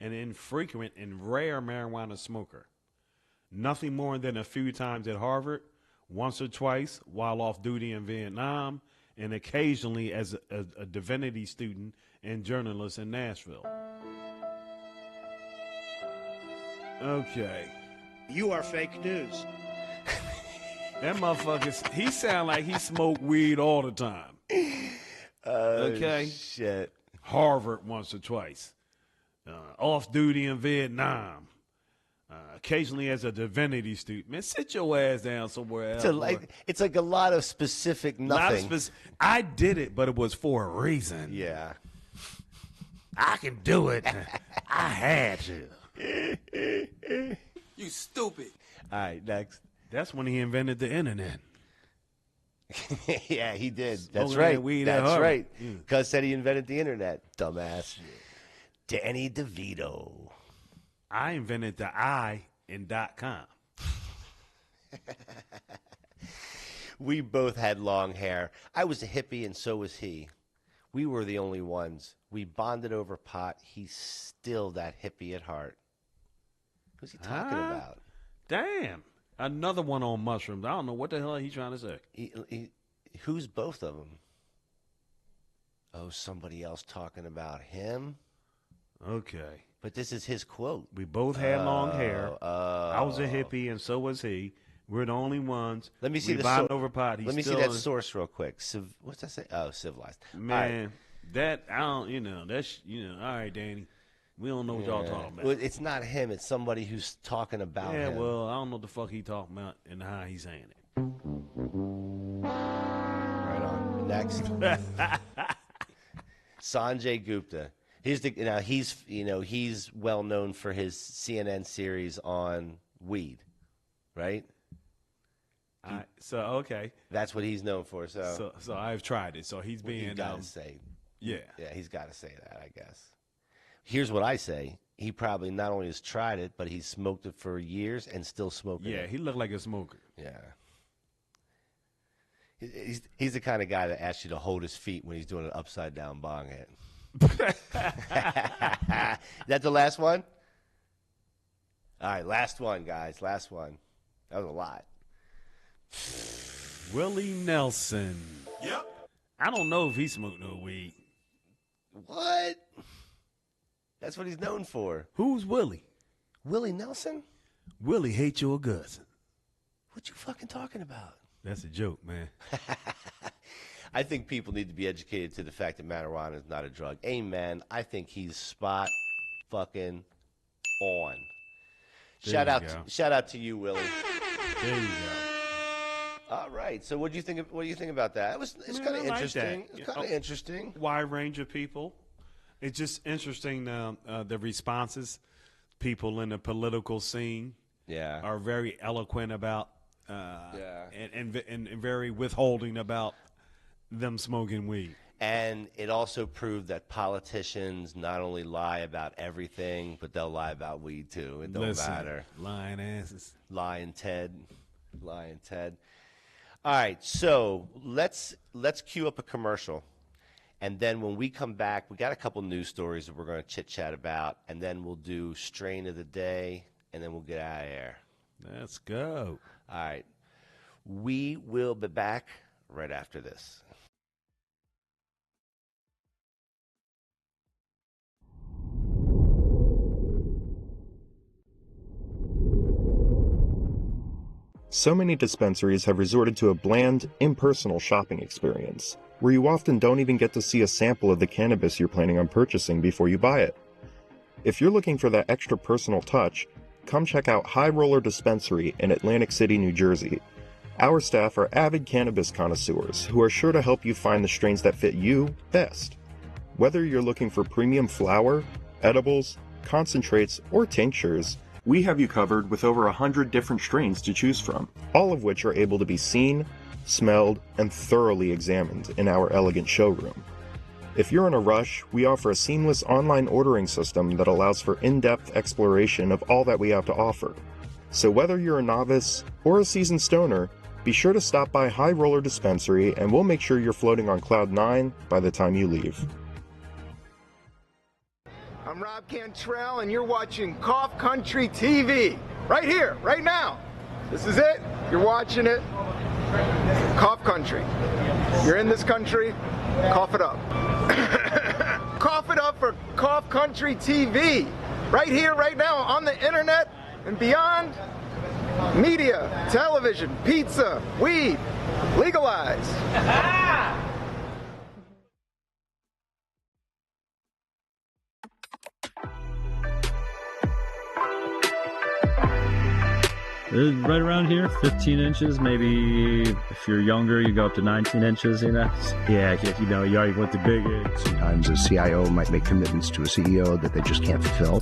infrequent and rare marijuana smoker. Nothing more than a few times at Harvard, once or twice while off duty in Vietnam, and occasionally as a divinity student and journalist in Nashville. Okay. You are fake news. That motherfucker, he sound like he smoked weed all the time. Okay? Shit. Harvard once or twice. Off duty in Vietnam. Occasionally as a divinity student. Man, sit your ass down somewhere else. It's like a lot of specific nothing. I did it, but it was for a reason. Yeah. I can do it. I had to. You stupid. All right, next. That's when he invented the internet. Yeah, he did. That's Smoking right. that weed at That's Harvard. right. Yeah. Cuz said he invented the internet. Dumbass. Danny DeVito. I invented the I in .com. We both had long hair. I was a hippie and so was he. We were the only ones. We bonded over pot. He's still that hippie at heart. Who's he talking about? Damn. Another one on mushrooms. I don't know what the hell he's trying to say. Who's both of them? Oh, somebody else talking about him? Okay. But this is his quote. We both had long hair. I was a hippie and so was he. We're the only ones. Let me see we the bonded over pot. Let me see that source real quick. What's that say? Oh, civilized. Man, that I don't. That's all right, Danny. We don't know what y'all talking about. Well, it's not him. It's somebody who's talking about him. Yeah, well, I don't know what the fuck he talking about and how he's saying it. Right on. Next. Sanjay Gupta. He's well known for his CNN series on weed, right? Okay. That's what he's known for. So I've tried it. So he's being. You gotta say. Yeah. Yeah, he's got to say that, I guess. Here's what I say. He probably not only has tried it, but he's smoked it for years and still smoking it. Yeah, he looked like a smoker. Yeah. He's the kind of guy that asks you to hold his feet when he's doing an upside down bong hit. That's the last one? All right, last one, guys. Last one. That was a lot. Willie Nelson. Yep. I don't know if he smoked no weed. What? That's what he's known for. Who's Willie? Willie Nelson? Willie hates your guts. What you fucking talking about? That's a joke, man. I think people need to be educated to the fact that marijuana is not a drug. Amen. I think he's spot fucking on. Shout out to you, Willie. There you All right. So what do you think? What do you think about that? It's kind of interesting. It's kind of interesting. Wide range of people. It's just interesting the responses. People in the political scene, are very eloquent about, and very withholding about them smoking weed. And it also proved that politicians not only lie about everything, but they'll lie about weed too. It don't matter. Lying asses. Lying Ted. All right, so let's cue up a commercial. And then when we come back, we got a couple news stories that we're going to chit-chat about, and then we'll do strain of the day, and then we'll get out of here. Let's go. All right. We will be back right after this. So many dispensaries have resorted to a bland, impersonal shopping experience, where you often don't even get to see a sample of the cannabis you're planning on purchasing before you buy it. If you're looking for that extra personal touch, come check out High Roller Dispensary in Atlantic City, New Jersey. Our staff are avid cannabis connoisseurs who are sure to help you find the strains that fit you best. Whether you're looking for premium flower, edibles, concentrates, or tinctures, we have you covered with over 100 different strains to choose from, all of which are able to be seen, smelled, and thoroughly examined in our elegant showroom. If you're in a rush, we offer a seamless online ordering system that allows for in-depth exploration of all that we have to offer. So whether you're a novice or a seasoned stoner, be sure to stop by High Roller Dispensary and we'll make sure you're floating on Cloud 9 by the time you leave. I'm Rob Cantrell, and you're watching Cough Country TV. Right here, right now. This is it. You're watching it. Cough Country. You're in this country, cough it up. Cough it up for Cough Country TV. Right here, right now, on the internet and beyond. Media, television, pizza, weed, legalized. Right around here, 15 inches, maybe if you're younger, you go up to 19 inches, you know? Yeah, you know, you already went the big age. Sometimes a CIO might make commitments to a CEO that they just can't fulfill.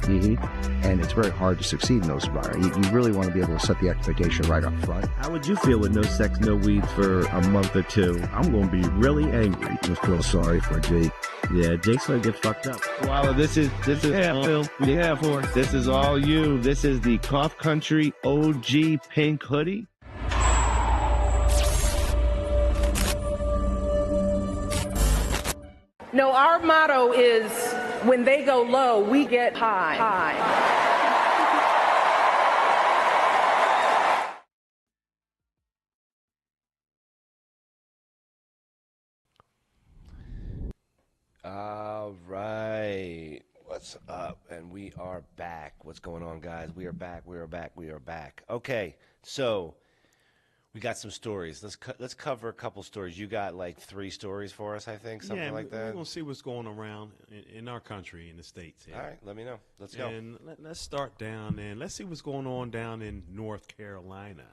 And it's very hard to succeed in those environments. You really want to be able to set the expectation right up front. How would you feel with no sex, no weed for a month or two? I'm going to be really angry. I feel sorry for Jake. Yeah, Jake's going to get fucked up. Wow, this is Phil. Yeah, for this is all you. This is the Cough Country OG pink hoodie. No, our motto is when they go low, we get high. All right. What's up? And we are back. What's going on, guys? We are back. Okay, so we got some stories. Let's cover a couple stories. You got like 3 stories for us, I think, something like that. We're going to see what's going around in our country, in the States. All right, let me know. Let's go. And let's start down and let's see what's going on down in North Carolina.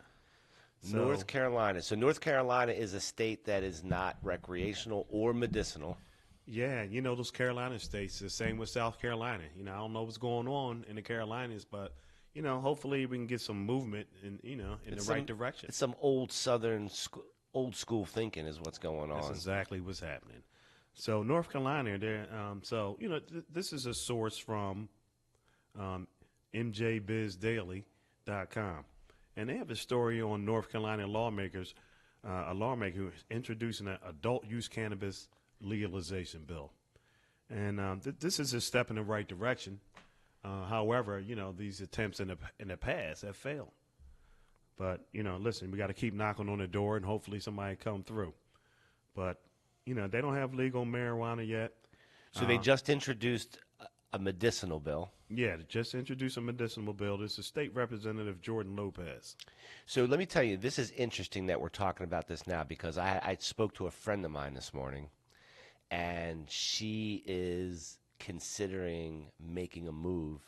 North Carolina. So North Carolina is a state that is not recreational or medicinal. Yeah, you know, those Carolina states, the same with South Carolina. You know, I don't know what's going on in the Carolinas, but, you know, hopefully we can get some movement in the right direction. It's some old Southern, old school thinking is what's going on. That's exactly what's happening. So North Carolina, so, you know, this is a source from MJBizDaily.com. And they have a story on North Carolina lawmakers, a lawmaker who is introducing an adult use cannabis legalization bill. And this is a step in the right direction. However, you know, these attempts in the past have failed. But, you know, listen, we got to keep knocking on the door and hopefully somebody come through. But, you know, they don't have legal marijuana yet. So they just introduced a medicinal bill. Yeah, they just introduced a medicinal bill. This is State Representative Jordan Lopez. So let me tell you, this is interesting that we're talking about this now because I spoke to a friend of mine this morning. And she is considering making a move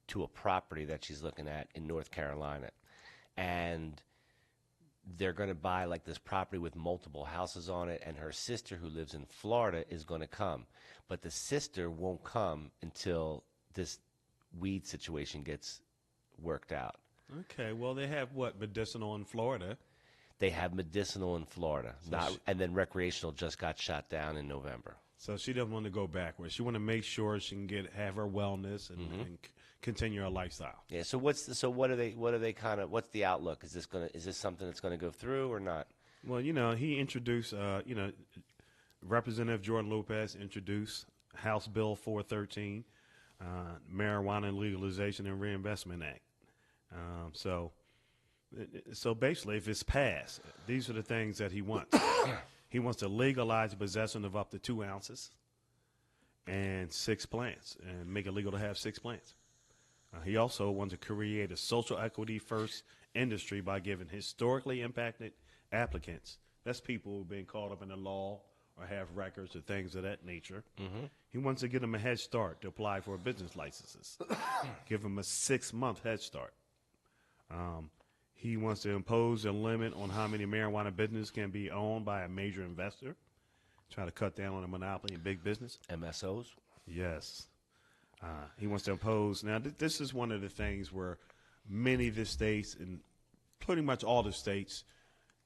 to a property that she's looking at in North Carolina. And they're going to buy like this property with multiple houses on it, and her sister who lives in Florida is going to come. But the sister won't come until this weed situation gets worked out. Okay, well, they have what, medicinal in Florida? They have medicinal in Florida, and then recreational just got shot down in November. So she doesn't want to go backwards. She want to make sure she can have her wellness and continue her lifestyle. Yeah. So what are they kind of? What's the outlook? Is this something that's going to go through or not? Well, he introduced, Representative Jordan Lopez introduced House Bill 413, Marijuana Legalization and Reinvestment Act. So basically, if it's passed, these are the things that he wants. He wants to legalize the possession of up to 2 ounces and 6 plants, and make it legal to have 6 plants. He also wants to create a social equity first industry by giving historically impacted applicants, that's people who've been caught up in the law or have records or things of that nature. He wants to give them a head start to apply for business licenses. Give them a 6-month head start. He wants to impose a limit on how many marijuana businesses can be owned by a major investor. Try to cut down on the monopoly in big business. MSOs? Yes. He wants to impose. Now, this is one of the things where many of the states, and pretty much all the states,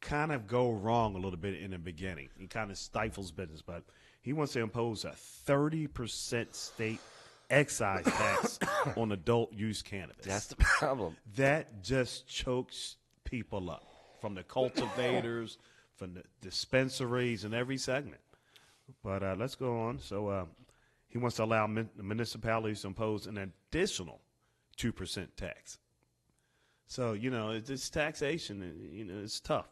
kind of go wrong a little bit in the beginning. He kind of stifles business, but he wants to impose a 30% state excise tax on adult use cannabis. That's the problem. That just chokes people up, from the cultivators, from the dispensaries, and every segment. But let's go on. So he wants to allow municipalities to impose an additional 2% tax. So, it's taxation, it's tough.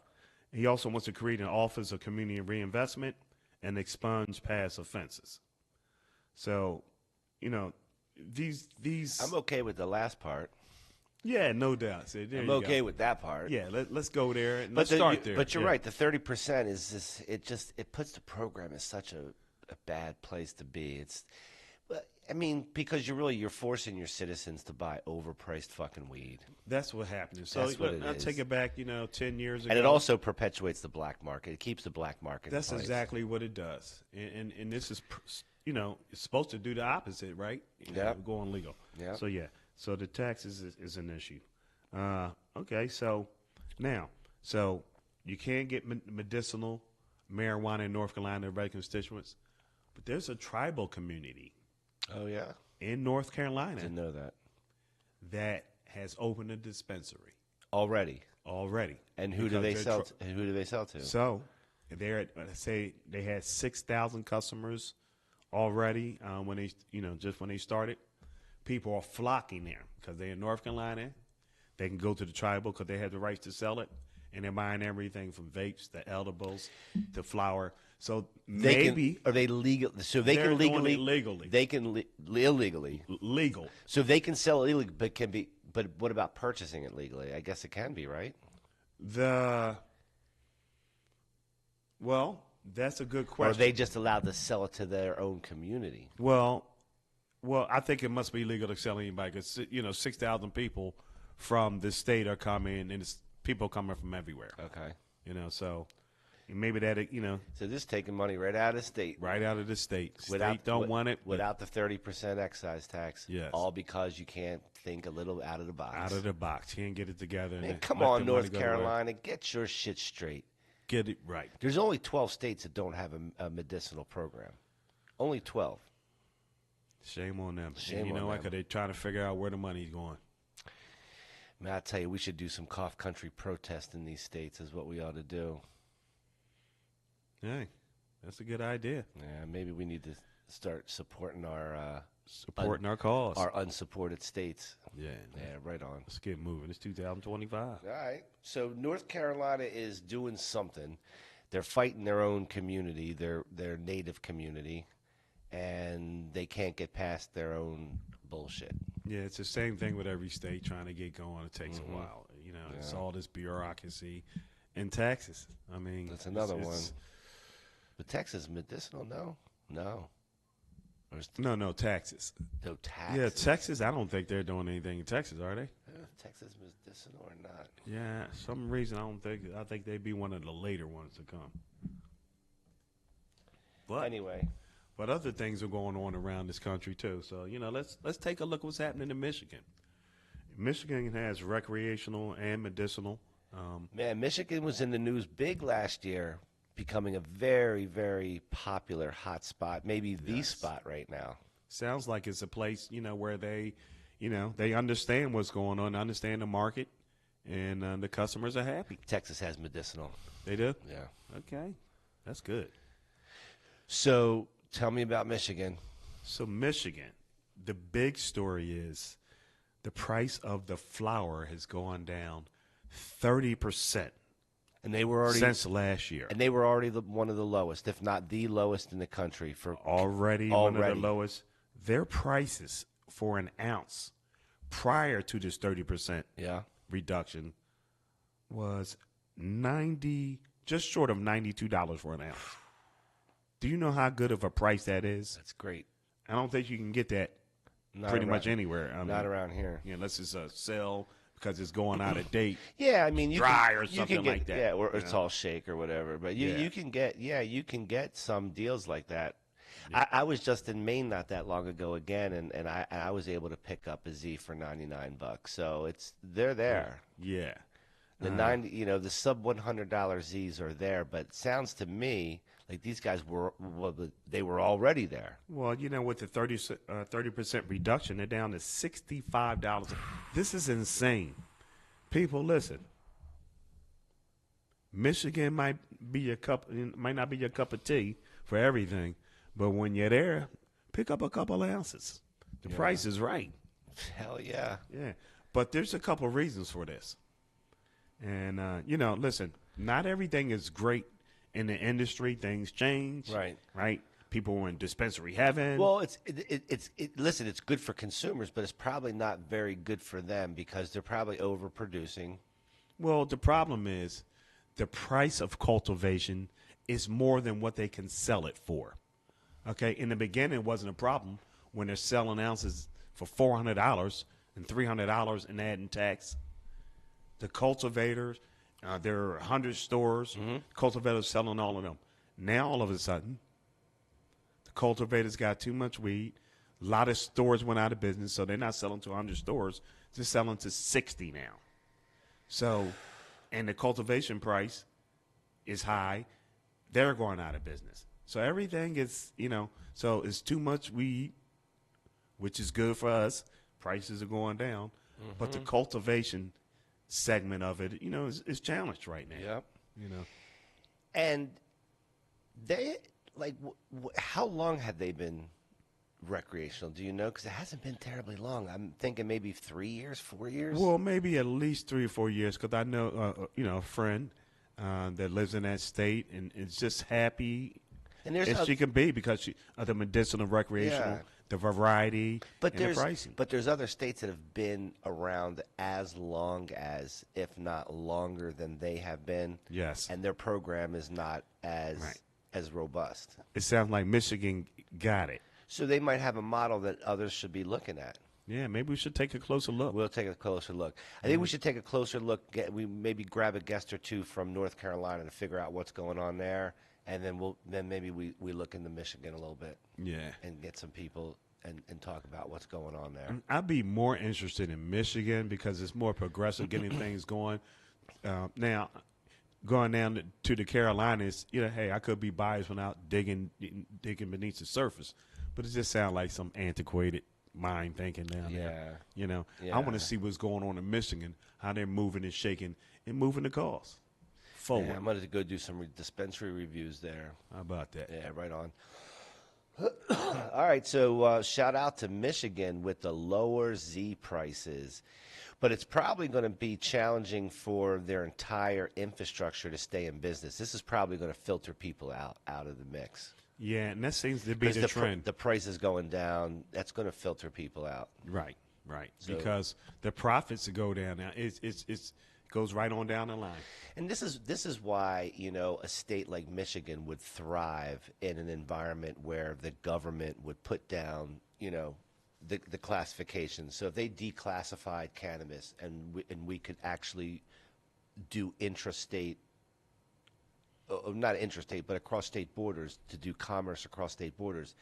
He also wants to create an Office of Community Reinvestment and expunge past offenses. So, these. I'm okay with the last part. Yeah, no doubt. So I'm okay with that part. Yeah, let's go there. And let's start there. But you're right. The 30% is just it puts the program in such a bad place to be. Because you're forcing your citizens to buy overpriced fucking weed. That's what happened. So I'll take it back, 10 years ago. And it also perpetuates the black market. It keeps the black market. That's in place. exactly what it does. And this is, it's supposed to do the opposite, right? Yeah. Going legal. Yeah. So yeah. So the taxes is an issue. Okay. So now, you can't get medicinal marijuana in North Carolina, red constituents, but there's a tribal community. Oh yeah. In North Carolina. Didn't know that. That has opened a dispensary already. And who do they sell to? Who do they sell to? So they're say they had 6,000 customers already when they just when they started. People are flocking there because they're in North Carolina. They can go to the tribal because they have the rights to sell it, and they're buying everything from vapes to edibles to flour. So are they legal? So they can legally. They can illegally. Legal. So they can sell it illegally, but can be. But what about purchasing it legally? I guess it can be, right? Well, that's a good question. Or are they just allowed to sell it to their own community? Well, I think it must be legal to sell anybody because 6,000 people from the state are coming, and it's people coming from everywhere. Okay. So maybe that So this is taking money right out of the state. Right out of the state. State don't want it without the 30% excise tax. Yes. All because you can't think a little out of the box. Out of the box. You can't get it together. Man, come on, North Carolina, get your shit straight. Get it right. There's only 12 states that don't have a medicinal program. Only 12. Shame on them. Shame and you on know what? them. Because they're trying to figure out where the money's going. Man, I tell you, we should do some cough country protest in these states is what we ought to do. Hey, that's a good idea. Yeah, maybe we need to start supporting our our cause. Our unsupported states. Yeah. Yeah, right on. Let's get moving. It's 2025. All right. So North Carolina is doing something. They're fighting their own community, their native community, and they can't get past their own bullshit. Yeah, it's the same thing with every state trying to get going. It takes a while. It's all this bureaucracy and taxes. I mean, that's another one. But Texas medicinal? No. No, taxes. No taxes. Yeah, Texas, I don't think they're doing anything in Texas, are they? Texas medicinal or not? Yeah, some reason I think they'd be one of the later ones to come. But anyway, but other things are going on around this country too. So let's take a look what's happening in Michigan. Michigan has recreational and medicinal. Man, Michigan was in the news big last year, becoming a very, very popular hot spot, maybe the spot right now. Sounds like it's a place, where they, they understand what's going on, understand the market, and the customers are happy. Texas has medicinal. They do? Yeah. Okay. That's good. So tell me about Michigan. So Michigan, the big story is the price of the flour has gone down 30%. And they were already since last year. And they were already one of the lowest, if not the lowest in the country for already. One of the lowest. Their prices for an ounce prior to this 30% reduction was just short of $92 for an ounce. Do you know how good of a price that is? That's great. I don't think you can get that pretty much anywhere. Not around here. Yeah, unless it's a sell because it's going out of date. Yeah, I mean, dry or something like that. Yeah, or it's all shake or whatever. But you can get some deals like that. Yeah. I was just in Maine not that long ago again, and I was able to pick up a Z for $99. So they're there. Yeah. The the sub $100 Z's are there, but it sounds to me like these guys were already there. Well, with the 30% reduction, they're down to $65. This is insane. People, listen. Michigan might not be your cup of tea for everything, but when you're there, pick up a couple ounces. The price is right. Hell yeah. Yeah. But there's a couple of reasons for this. And, listen, not everything is great in the industry. Things change. Right? People are in dispensary heaven. Well, listen, it's good for consumers, but it's probably not very good for them because they're probably overproducing. Well, the problem is the price of cultivation is more than what they can sell it for. Okay? In the beginning, it wasn't a problem when they're selling ounces for $400 and $300 and adding tax. The cultivators, there are 100 stores, cultivators selling all of them. Now, all of a sudden, the cultivators got too much weed. A lot of stores went out of business, so they're not selling to 100 stores. They're selling to 60 now. So, and the cultivation price is high. They're going out of business. So everything is, so it's too much weed, which is good for us. Prices are going down. But the cultivation segment of it, is challenged right now. Yep. And they, how long have they been recreational? Do you know? Because it hasn't been terribly long. I'm thinking maybe 3 years, 4 years. Well, maybe at least 3 or 4 years, because I know, a friend that lives in that state and is just happy as she can be because of the medicinal, recreational, the variety, and the pricing. But there's other states that have been around as long as, if not longer than they have been. Yes. And their program is not as robust. It sounds like Michigan got it. So they might have a model that others should be looking at. Yeah, maybe we should take a closer look. We'll take a closer look. I think we should take a closer look. We maybe grab a guest or two from North Carolina to figure out what's going on there. And then maybe we look into Michigan a little bit. Yeah. And get some people and talk about what's going on there. I'd be more interested in Michigan because it's more progressive, getting things going. Now, going down to the Carolinas, hey, I could be biased without digging beneath the surface. But it just sounds like some antiquated mind thinking down there. I want to see what's going on in Michigan, how they're moving and shaking and moving the cause forward. Yeah, I'm going to go do some dispensary reviews there. How about that? Yeah, right on. All right, so shout out to Michigan with the lower Z prices. But it's probably going to be challenging for their entire infrastructure to stay in business. This is probably going to filter people out of the mix. Yeah, and that seems to be the trend. The price is going down. That's going to filter people out. Right. So, because the profits go down now. It goes right on down the line. And this is why, a state like Michigan would thrive in an environment where the government would put down, the classification. So if they declassified cannabis and we could actually do intrastate, not intrastate, but across state borders, to do commerce across state borders,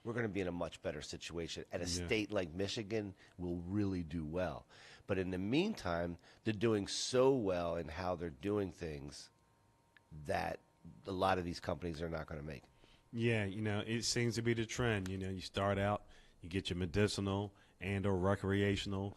we're going to be in a much better situation. And a state like Michigan will really do well. But in the meantime, they're doing so well in how they're doing things that a lot of these companies are not going to make it. Yeah, it seems to be the trend. You start out, you get your medicinal and or recreational.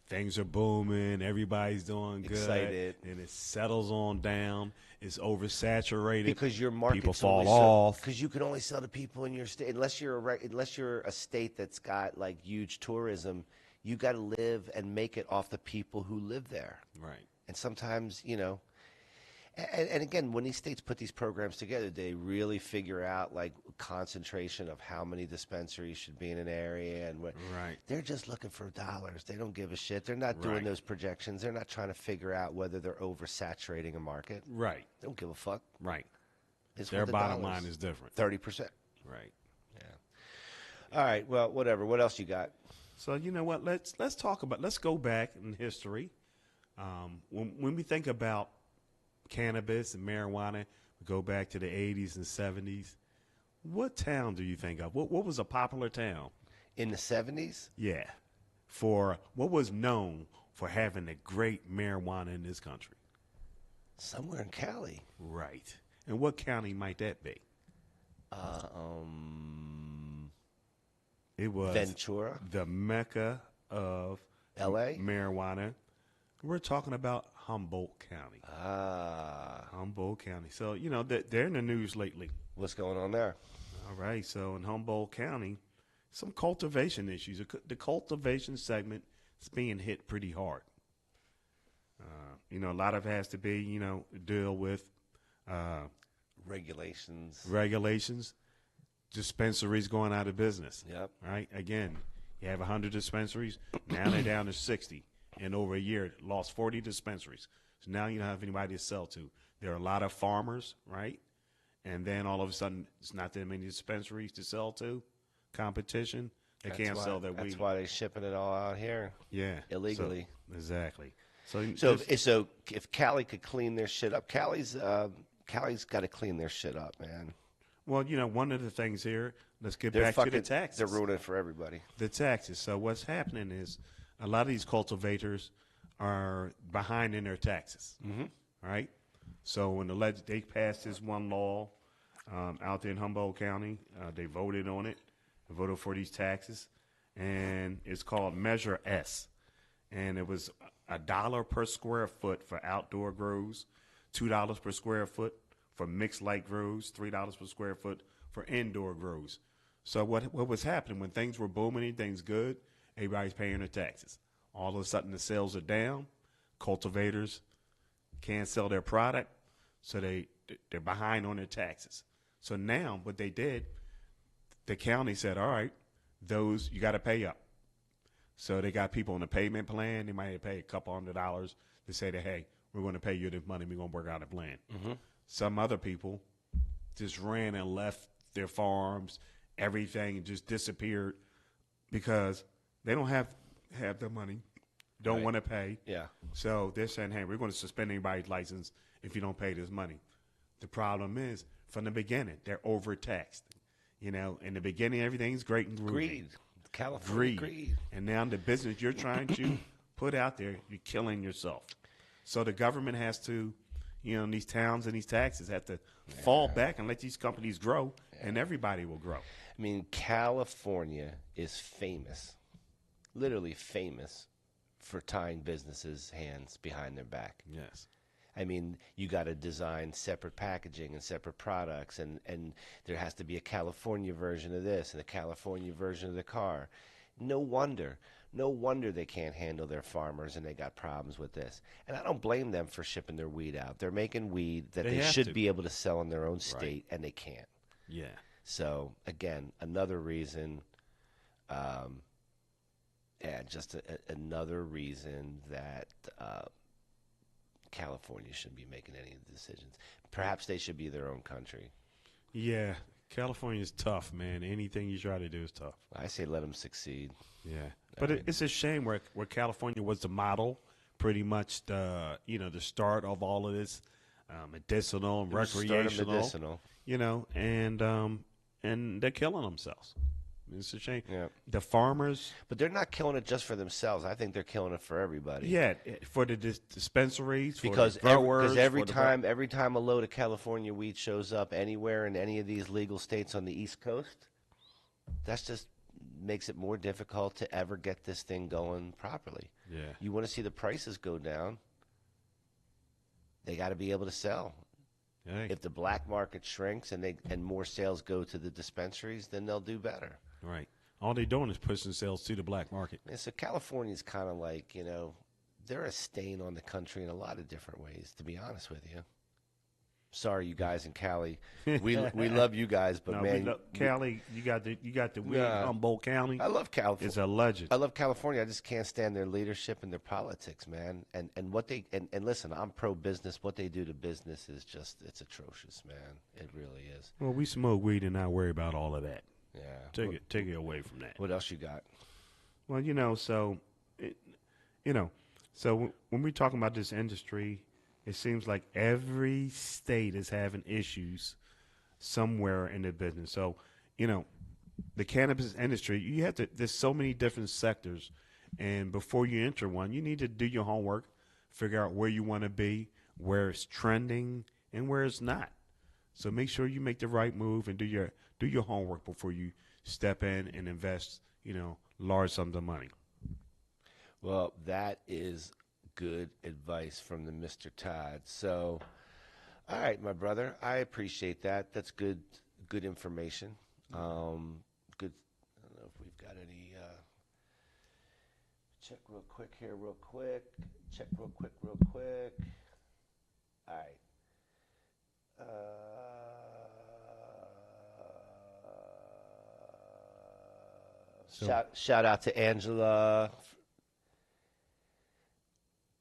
Things are booming. Everybody's doing good. Excited. And it settles on down. It's oversaturated. Because your market's people fall only off. Because you can only sell to people in your state. Unless you're a state that's got like huge tourism, you got to live and make it off the people who live there. Right. And sometimes, and again, when these states put these programs together, they really figure out like concentration of how many dispensaries should be in an area, and they're just looking for dollars. They don't give a shit. They're not doing those projections. They're not trying to figure out whether they're oversaturating a market. Right. They don't give a fuck. Right. It's Their for the bottom dollars. line is different. 30%. Right. Yeah. All right. Well, whatever. What else you got? So you know what? Let's talk about. Let's go back in history. When we think about cannabis and marijuana, we go back to the 80s and 70s. What town do you think of? What was a popular town in the 70s? Yeah, for what was known for having a great marijuana in this country? Somewhere in Cali. Right. And what county might that be? It was Ventura, the mecca of L.A. marijuana. We're talking about Humboldt County. Humboldt County. So, they're in the news lately. What's going on there? All right. So, in Humboldt County, some cultivation issues. The cultivation segment is being hit pretty hard. A lot of it has to be, deal with regulations, dispensaries going out of business. Yep. Right. Again, you have 100 dispensaries. Now they're down to 60. In over a year, lost 40 dispensaries. So now you don't have anybody to sell to. There are a lot of farmers, right? And then all of a sudden, it's not that many dispensaries to sell to. Competition. They can't sell their weed. That's why they're shipping it all out here. Yeah. Illegally. Exactly. So if Cali could clean their shit up, Cali's got to clean their shit up, man. Well, one of the things here, let's get back to the taxes. They're ruining it for everybody. The taxes. So what's happening is, a lot of these cultivators are behind in their taxes, right? So when they passed this one law out there in Humboldt County, they voted on it, voted for these taxes, and it's called Measure S. And it was $1 per square foot for outdoor grows, $2 per square foot for mixed light grows, $3 per square foot for indoor grows. So what was happening when things were booming and things good, everybody's paying their taxes. All of a sudden, the sales are down. Cultivators can't sell their product, so they're behind on their taxes. So now, what they did, the county said, all right, those, you got to pay up. So they got people on a payment plan. They might pay a couple $100 to say that, hey, we're going to pay you this money. We're going to work out a plan. Some other people just ran and left their farms, everything, and just disappeared because they don't have the money, don't want to pay. Yeah. So they're saying, hey, we're going to suspend anybody's license if you don't pay this money. The problem is, from the beginning, they're overtaxed. In the beginning, everything's great and groovy. Greed. California greed. And now the business you're trying to put out there, you're killing yourself. So the government has to, these towns and these taxes have to fall back and let these companies grow, and everybody will grow. I mean, California is famous, literally famous, for tying businesses' hands behind their back. Yes. I mean, you got to design separate packaging and separate products, and there has to be a California version of this and a California version of the car. No wonder they can't handle their farmers, and they got problems with this. And I don't blame them for shipping their weed out. They're making weed that they should be able to sell in their own state, and they can't. Yeah. So, again, another reason, another reason that California shouldn't be making any decisions. Perhaps they should be their own country. Yeah, California's tough, man. Anything you try to do is tough. I say let them succeed. Yeah, but it's a shame where California was the model, pretty much the the start of all of this medicinal and It was the start of recreational, medicinal. And they're killing themselves. It's a shame. Yeah. The farmers, But they're not killing it just for themselves. I think they're killing it for everybody. yeah, for the dispensaries, Because for the growers, every for the- time a load of California weed shows up anywhere in any of these legal states on the East Coast, that's just makes it more difficult to ever get this thing going properly. Yeah. You want to see the prices go down, they got to be able to sell. Hey. If the black market shrinks and more sales go to the dispensaries, then they'll do better. Right. All they're doing is pushing sales to the black market. And so California's kind of like, they're a stain on the country in a lot of different ways, to be honest with you. Sorry, you guys in Cali. We love you guys, but No, man, Cali, you got the weed in Humboldt County. I love California. It's a legend. I love California. I just can't stand their leadership and their politics, man. And what they and listen, I'm pro business. What they do to business is just it's atrocious, man. It really is. Well, we smoke weed and not worry about all of that. Yeah. Take it away from that. What else you got? Well, so when we're talking about this industry, it seems like every state is having issues somewhere in the business. So, the cannabis industry, there's so many different sectors. And before you enter one, you need to do your homework, figure out where you want to be, where it's trending, and where it's not. So make sure you make the right move and do your homework before you step in and invest, large sums of money. Well, that is good advice from the Mr. Todd. So, all right, my brother, I appreciate that. That's good information. Good. I don't know if we've got any. Check real quick here, real quick. Check real quick. All right. Shout out to Angela.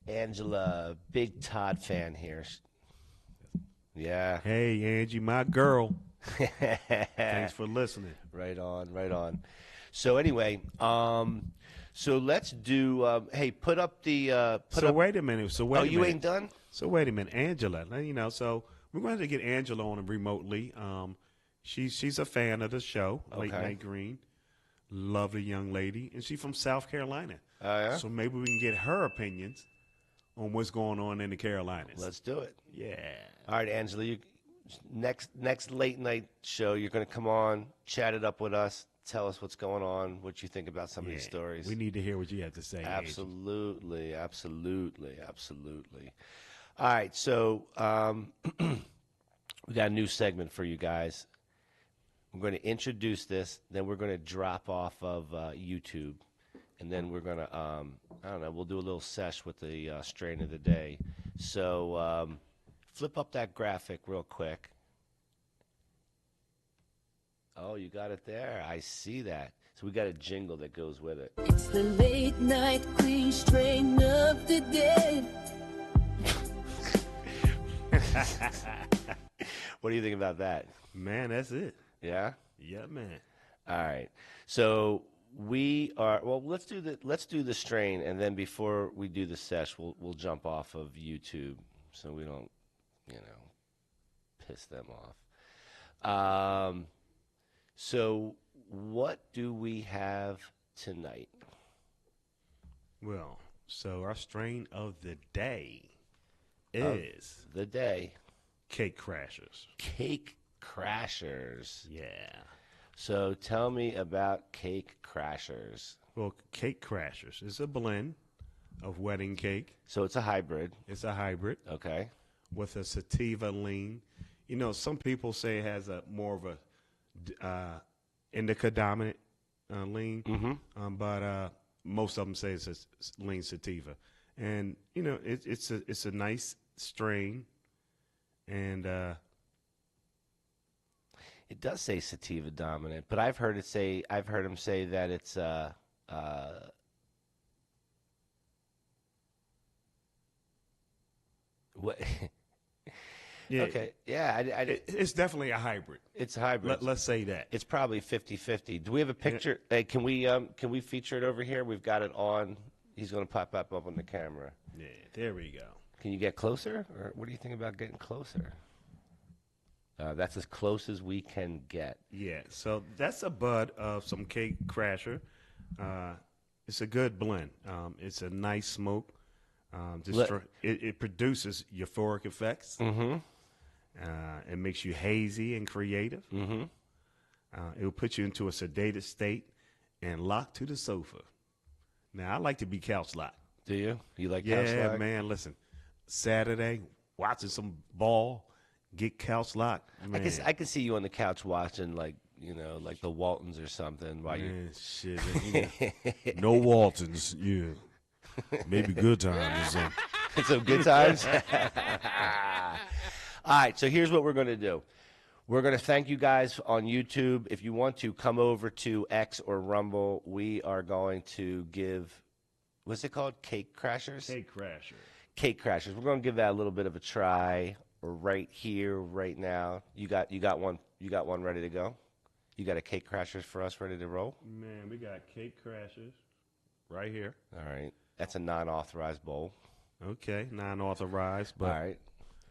Angela, big Todd fan here. Yeah. Hey, Angie, my girl. Thanks for listening. Right on. So anyway, so let's do. Hey, put up the. Wait a minute. You ain't done. So wait a minute, Angela. So we're going to get Angela on remotely. She's a fan of the show, Late Night Green. Lovely young lady, and she's from South Carolina. Oh yeah. So maybe we can get her opinions on what's going on in the Carolinas. Let's do it. Yeah. All right, Angela. You next late night show. You're going to come on, chat it up with us. Tell us what's going on, what you think about some of these stories. We need to hear what you have to say. Absolutely. All right, so we got a new segment for you guys. We're going to introduce this, then we're going to drop off of YouTube, and then we're going to, I don't know, we'll do a little sesh with the strain of the day. So flip up that graphic real quick. Oh, you got it there. I see that. So we got a jingle that goes with it. It's the late night queen strain of the day. What do you think about that? Man, that's it. Yeah? Yeah, man. All right. So we are let's do the strain, and then before we do the sesh, we'll jump off of YouTube so we don't, piss them off. So what do we have tonight? Well, so our strain of the day is Cake Crashers. Cake Crashers. Yeah. So tell me about Cake Crashers. Well, Cake Crashers is a blend of wedding cake. So it's a hybrid. It's a hybrid. Okay. With a sativa lean. Some people say it has a more of a indica dominant lean, but most of them say it's a lean sativa, and it's a nice strain, and it does say sativa dominant, but I've heard him say that it's what Yeah. Okay. Yeah. It's definitely a hybrid. It's a hybrid. Let's say that. It's probably 50-50. Do we have a picture? Hey, can we feature it over here? We've got it on. He's going to pop up on the camera. Yeah, there we go. Can you get closer? Or what do you think about getting closer? That's as close as we can get. Yeah, so that's a bud of some Cake Crasher. It's a good blend. It's a nice smoke. It produces euphoric effects. Mm-hmm. It makes you hazy and creative. Mm-hmm. It will put you into a sedated state and locked to the sofa. Now, I like to be couch locked. Do you? You like couch couch lock? Yeah, man, listen. Saturday, watching some ball, get couch locked. Man. I can see you on the couch watching, like the Waltons or something. While shit. No Waltons, yeah. Maybe Good Times or something. Some Good Times? All right, so here's what we're going to do. We're going to thank you guys on YouTube. If you want to come over to X or Rumble, we are going to give, what's it called? Cake Crashers? Cake Crasher. Cake Crashers. We're going to give that a little bit of a try right here, right now. You got one ready to go? You got a Cake Crashers for us ready to roll? Man, we got Cake Crashers right here. All right. That's a non-authorized bowl. Okay, non-authorized. But all right.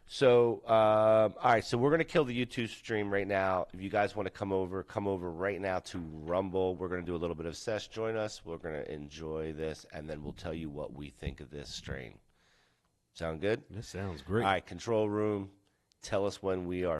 So, all right. So we're going to kill the YouTube stream right now. If you guys want to come over right now to Rumble. We're going to do a little bit of sesh. Join us. We're going to enjoy this, and then we'll tell you what we think of this strain. Sound good? This sounds great. All right, control room. Tell us when we are